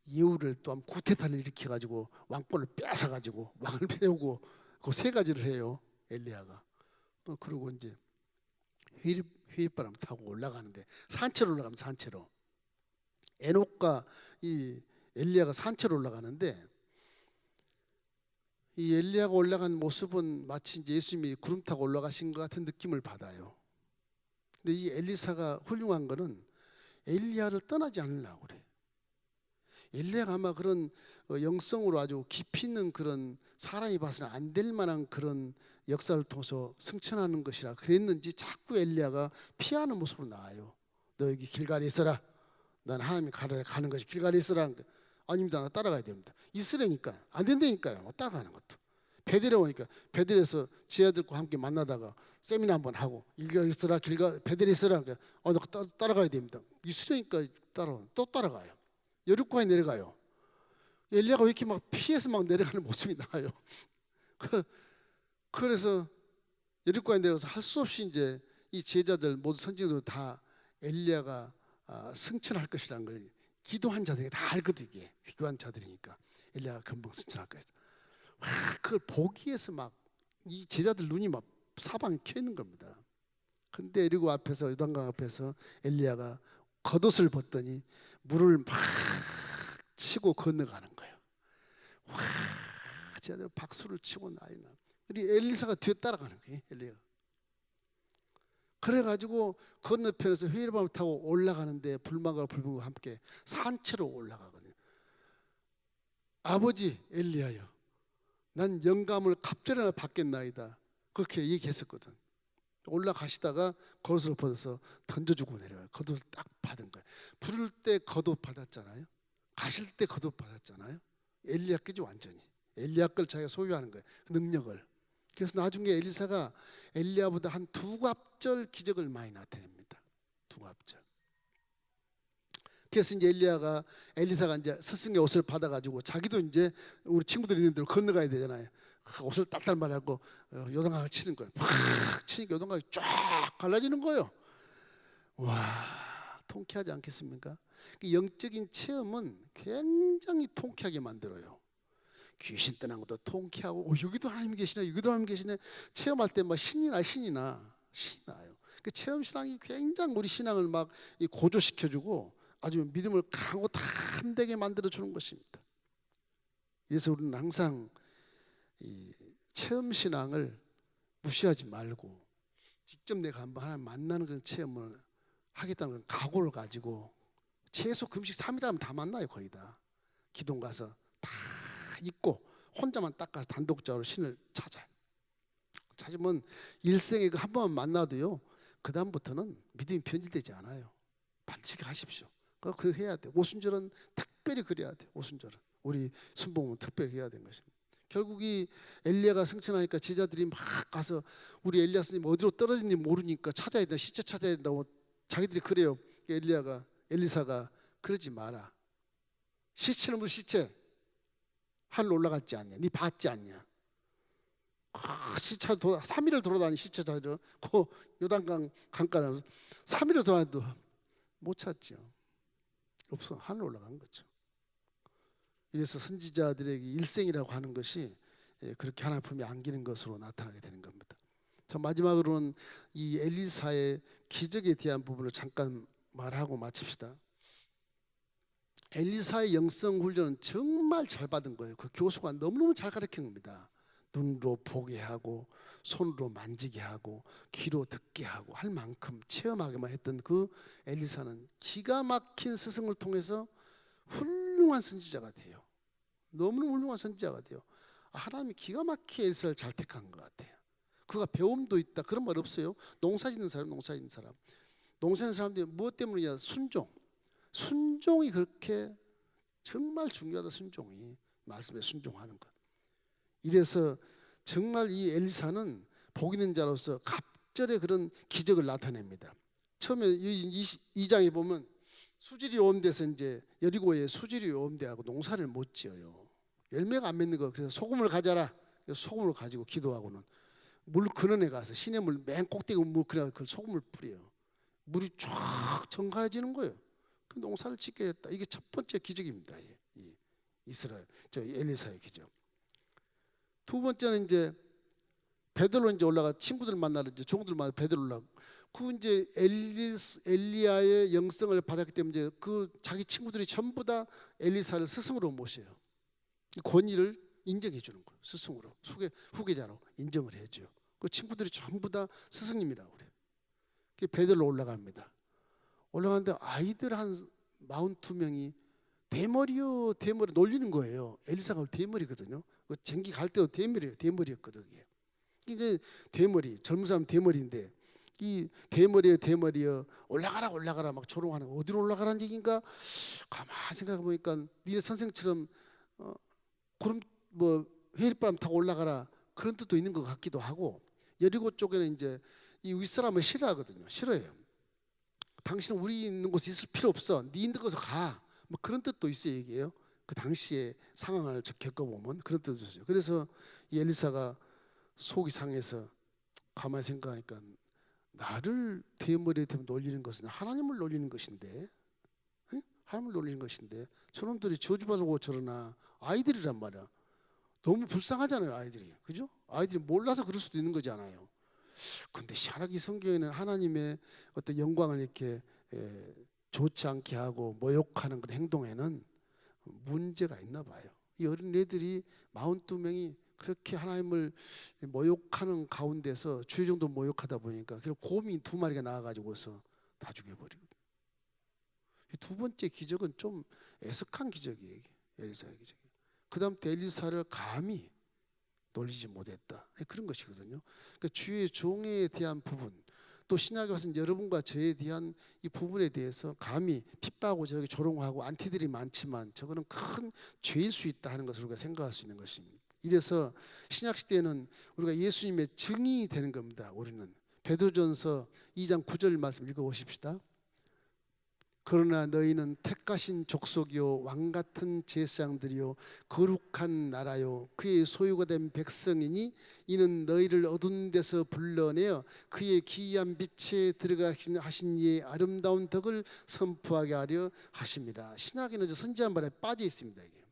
예후를 또한 구테타를 일으켜 가지고 왕권을 뺏어 가지고 왕을 세우고, 그 세 가지를 해요 엘리야가. 그리고 이제 회의바람 타고 올라가는데, 산채로 올라가면 산채로, 에녹과 이 엘리야가 산채로 올라가는데, 이 엘리야가 올라간 모습은 마치 이제 예수님이 구름 타고 올라가신 것 같은 느낌을 받아요. 근데 이 엘리사가 훌륭한 거는 엘리야를 떠나지 않으려고 그래. 엘리야가 아마 그런 영성으로 아주 깊이 있는 그런, 사람이 봐서는 안 될 만한 그런 역사를 통해서 승천하는 것이라 그랬는지 자꾸 엘리야가 피하는 모습으로 나와요. 너 여기 길갈에 있어라. 난 하나님이 가는 것이 길갈에 있어라. 아닙니다. 나 따라가야 됩니다. 있으려니까 안 된다니까요. 따라가는 것도. 베델에 오니까 베델에서 제자들과 함께 만나다가 세미나 한번 하고, 길갈에 있어라, 베델에 있어라. 너 따라가야 됩니다. 있으려니까 또 따라가요. 여리고에 내려가요. 엘리야가 왜 이렇게 막 피해서 막 내려가는 모습이 나와요. 그래서 여리고에 내려가서 할 수 없이 이제 이 제자들 모두 선지자들 다 엘리야가 승천할 것이라는 걸 기도한 자들이 다 알거든. 이게 기도한 자들이니까 엘리야가 금방 승천할 거야. 그걸 보기 위해서 막 이 제자들 눈이 막 사방에 켜 있는 겁니다. 근데 여리고 앞에서, 요단강 앞에서 엘리야가 겉옷을 벗더니 물을 막 치고 건너가는 거예요. 와, 제자들 박수를 치고 나이나. 우리 엘리사가 뒤에 따라가는 거예요. 엘리야가. 그래가지고 건너편에서 회의바람을 타고 올라가는데, 불만과 불분과 함께 산채로 올라가거든요. 아버지 엘리야여, 난 영감을 갑절하나 받겠나이다. 그렇게 얘기했었거든. 올라가시다가 겉옷을 벗어서 던져주고 내려가요. 겉옷을 딱 받은 거예요. 부를 때 겉옷 받았잖아요. 가실 때 겉옷 받았잖아요. 엘리야 거지 완전히. 엘리야 걸 자기가 소유하는 거예요. 능력을. 그래서 나중에 엘리사가 엘리야보다 한 2갑절 기적을 많이 나타냅니다. 2갑절. 그래서 이제 엘리사가 이제 스승의 옷을 받아가지고 자기도 이제 우리 친구들이 있는 대로 건너가야 되잖아요. 옷을 딸딸 말하고 요단강을 치는 거예요. 팍 치니까 요단강이 쫙 갈라지는 거예요. 와, 통쾌하지 않겠습니까? 영적인 체험은 굉장히 통쾌하게 만들어요. 귀신 떠난 것도 통쾌하고, 여기도 하나님 계시네, 여기도 하나님 계시네. 체험할 때 막 신이 나요. 그 체험 신앙이 굉장히 우리 신앙을 막 고조시켜주고 아주 믿음을 강하고 담대게 만들어주는 것입니다. 그래서 우리는 항상 이 체험 신앙을 무시하지 말고, 직접 내가 한번 하나님 만나는 그런 체험을 하겠다는 그런 각오를 가지고, 최소 금식 3일 하면 다 만나요. 거의 다 기도 가서 다 잊고 혼자만 딱 가서 단독적으로 신을 찾으면 일생에 한 번만 만나도요, 그 다음부터는 믿음이 변질되지 않아요. 반드시 하십시오. 그거 해야 돼. 오순절은 특별히 그래야 돼. 오순절은 우리 순복음은 특별히 해야 되는 것입니다. 결국 이 엘리야가 승천하니까 제자들이 막 가서 우리 엘리야 스님 어디로 떨어졌는지 모르니까 찾아야 된다, 시체 찾아야 된다고 자기들이 그래요. 엘리사가 그러지 마라. 시체는 무슨 시체? 하늘 올라갔지 않냐? 네 봤지 않냐? 시차 3일을 돌아다니 시체 찾으러 그 요단강 강가라서 3일을 돌아다녀도 못 찾죠. 없어. 하늘 올라간 거죠. 이래서 선지자들에게 일생이라고 하는 것이 그렇게 하나님 품에 안기는 것으로 나타나게 되는 겁니다. 자, 마지막으로는 이 엘리사의 기적에 대한 부분을 잠깐 말하고 마칩시다. 엘리사의 영성 훈련은 정말 잘 받은 거예요. 그 교수가 너무너무 잘 가르친 겁니다. 눈으로 보게 하고, 손으로 만지게 하고, 귀로 듣게 하고 할 만큼 체험하게만 했던 그 엘리사는 기가 막힌 스승을 통해서 훌륭한 선지자가 돼요. 너무너무 훌륭한 선지자가 돼요. 하나님이 기가 막히게 엘리사를 잘 택한 것 같아요. 그가 배움도 있다 그런 말 없어요. 농사 짓는 사람, 농사 짓는 사람들이 무엇 때문이냐? 순종이 그렇게 정말 중요하다. 순종이, 말씀에 순종하는 것. 이래서 정말 이 엘리사는 복 있는 자로서 갑절의 그런 기적을 나타냅니다. 처음에 이 2장에 보면 수질이 오염돼서 이제 여리고에 수질이 오염돼하고 농사를 못 지어요. 열매가 안 맺는 거. 그래서 소금을 가져라. 그래서 소금을 가지고 기도하고는 물 근원에 가서 시냇 물 맨 꼭대기 물 그래 그 소금을 뿌려요. 물이 쫙 정갈해지는 거예요. 그 농사를 짓게 됐다. 이게 첫 번째 기적입니다. 이 이스라엘 저 엘리사의 기적. 두 번째는 이제 베들로 이제 올라가 친구들 만나러 이제 종들 만나 베들로 올라가. 그 이제 엘리야의 영성을 받았기 때문에 이제 그 자기 친구들이 전부 다 엘리사를 스승으로 모셔요. 권위를 인정해 주는 거예요. 스승으로 후계자로 인정을 해줘요. 그 친구들이 전부 다 스승님이라고 그래요. 베들로 올라갑니다. 올라가는데 아이들 한 42명이 대머리요 대머리 놀리는 거예요. 엘리사가 대머리거든요. 그 쟁기 갈 때도 대머리였거든요. 이게 대머리 젊은 사람 대머리인데 이 대머리여 올라가라 막 조롱하는 거. 어디로 올라가라는 얘기인가? 가만히 생각해 보니까 니네 선생처럼 구름 뭐 회일바람 타고 올라가라 그런 뜻도 있는 것 같기도 하고 여리고 쪽에는 이제 이 윗사람을 싫어하거든요. 싫어해요. 당신은 우리 있는 곳에 있을 필요 없어. 네 있는 곳에 가. 뭐 그런 뜻도 있어요. 얘기예요. 그 당시의 상황을 겪어보면 그런 뜻도 있어요. 그래서 이 엘리사가 속이 상해서 가만히 생각하니까 나를 대머리에 대면 놀리는 것은 하나님을 놀리는 것인데, 하나님을 놀리는 것인데 저놈들이 저주받고 저러나 아이들이란 말이야. 너무 불쌍하잖아요. 아이들이. 그죠? 아이들이 몰라서 그럴 수도 있는 거잖아요. 근데 희한하게 성경에는 하나님의 어떤 영광을 이렇게 좋지 않게 하고 모욕하는 그런 행동에는 문제가 있나 봐요. 이 어린애들이 42명이 그렇게 하나님을 모욕하는 가운데서 주의 정도 모욕하다 보니까 결국 곰이 2마리가 나와가지고서 다 죽여버리거든요. 두 번째 기적은 좀 애석한 기적이에요. 엘리사의 기적이. 그 다음 때 엘리사를 감히 놀리지 못했다. 그런 것이거든요. 그러니까 주의 종에 대한 부분, 또 신약에 와서 여러분과 저에 대한 이 부분에 대해서 감히 핍박하고 저렇게 조롱하고 안티들이 많지만 저거는 큰 죄일 수 있다 하는 것을 우리가 생각할 수 있는 것입니다. 이래서 신약 시대에는 우리가 예수님의 증인이 되는 겁니다. 우리는 베드로전서 2장 9절 말씀 읽어보십시다. 그러나 너희는 택하신 족속이요 왕같은 제사장들이요 거룩한 나라요 그의 소유가 된 백성이니 이는 너희를 어두운 데서 불러내어 그의 기이한 빛에 들어가신 이의 아름다운 덕을 선포하게 하려 하십니다. 신약에는 선지자 말에 빠져 있습니다. 이게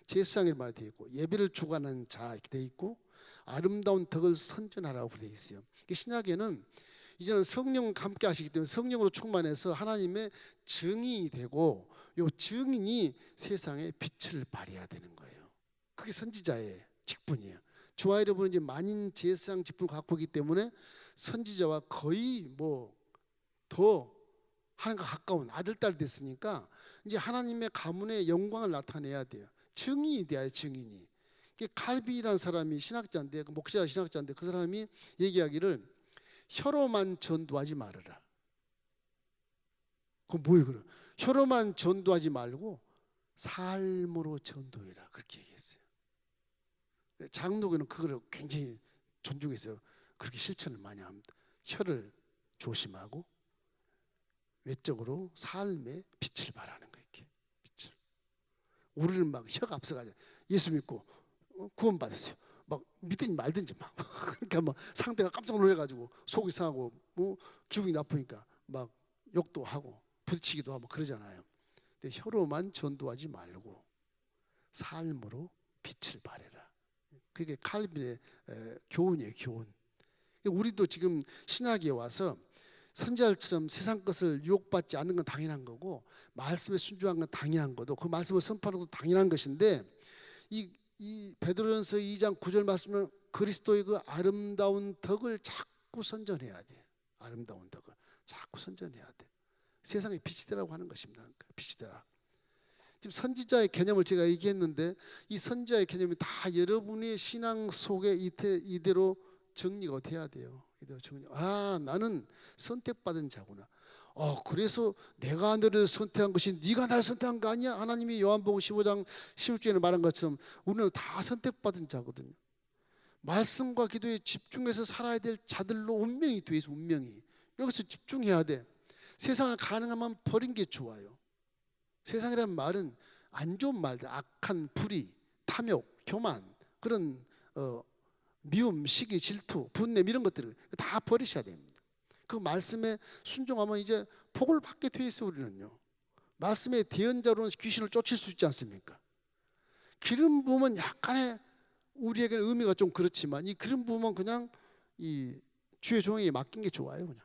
제사장이 말에 되어 있고 예배를 주관하는 자 이렇게 되어 있고 아름다운 덕을 선전하라고 되어 있어요. 신약에는 이제는 성령 함께 하시기 때문에 성령으로 충만해서 하나님의 증인이 되고 이 증인이 세상에 빛을 발해야 되는 거예요. 그게 선지자의 직분이에요. 저와 여러분은 이제 만인 제사장 직분을 갖고 있기 때문에 선지자와 거의 뭐 더 하나님과 가까운 아들, 딸 됐으니까 이제 하나님의 가문의 영광을 나타내야 돼요. 증인이 돼야 증인이. 칼빈이라는 사람이 신학자인데 목회자가 신학자인데 그 사람이 얘기하기를 혀로만 전도하지 말아라. 그건 뭐예요? 그럼 혀로만 전도하지 말고 삶으로 전도해라. 그렇게 얘기했어요. 장로교는 그걸 굉장히 존중해서 그렇게 실천을 많이 합니다. 혀를 조심하고 외적으로 삶의 빛을 발하는 거예요. 이렇게 빛을. 우리는 막 혀가 앞서가죠. 예수 믿고 구원 받았어요. 막 믿든지 말든지 막 그러니까 막 상대가 깜짝 놀래가지고 속이 상하고 뭐 기분이 나쁘니까 막 욕도 하고 부딪히기도 하고 그러잖아요. 근데 혀로만 전도하지 말고 삶으로 빛을 발해라. 그게 칼빈의 교훈이에요. 교훈. 우리도 지금 신학에 와서 선지자들처럼 세상 것을 유혹받지 않는 건 당연한 거고 말씀에 순종한 건 당연한 거고 그 말씀을 선포하는 것도 당연한 것인데 이 베드로전서 2장 9절 말씀은 그리스도의 그 아름다운 덕을 자꾸 선전해야 돼. 아름다운 덕을 자꾸 선전해야 돼. 세상에 빛이 되라고 하는 것입니다. 빛이 되라. 지금 선지자의 개념을 제가 얘기했는데 이 선지자의 개념이 다 여러분의 신앙 속에 이대로 정리가 돼야 돼요. 이대로 정리. 아, 나는 선택받은 자구나. 그래서 내가 너를 선택한 것이 네가 나를 선택한 거 아니야? 하나님이 요한복음 15장 16절에 말한 것처럼 우리는 다 선택받은 자거든요. 말씀과 기도에 집중해서 살아야 될 자들로 운명이 돼 있어. 운명이 여기서 집중해야 돼. 세상을 가능하면 버린 게 좋아요. 세상이라는 말은 안 좋은 말들, 악한 불의, 탐욕, 교만, 그런 미움, 시기, 질투, 분냄 이런 것들을 다 버리셔야 됩니다. 그 말씀에 순종하면 이제 복을 받게 돼 있어요. 우리는요. 말씀의 대언자로는 귀신을 쫓을 수 있지 않습니까? 기름 부으면 약간의 우리에게는 의미가 좀 그렇지만 이 기름 부으면 그냥 이 주의 종에게 맡긴 게 좋아요. 그냥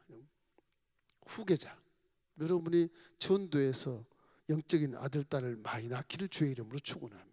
후계자. 여러분이 전도에서 영적인 아들, 딸을 많이 낳기를 주의 이름으로 축원합니다.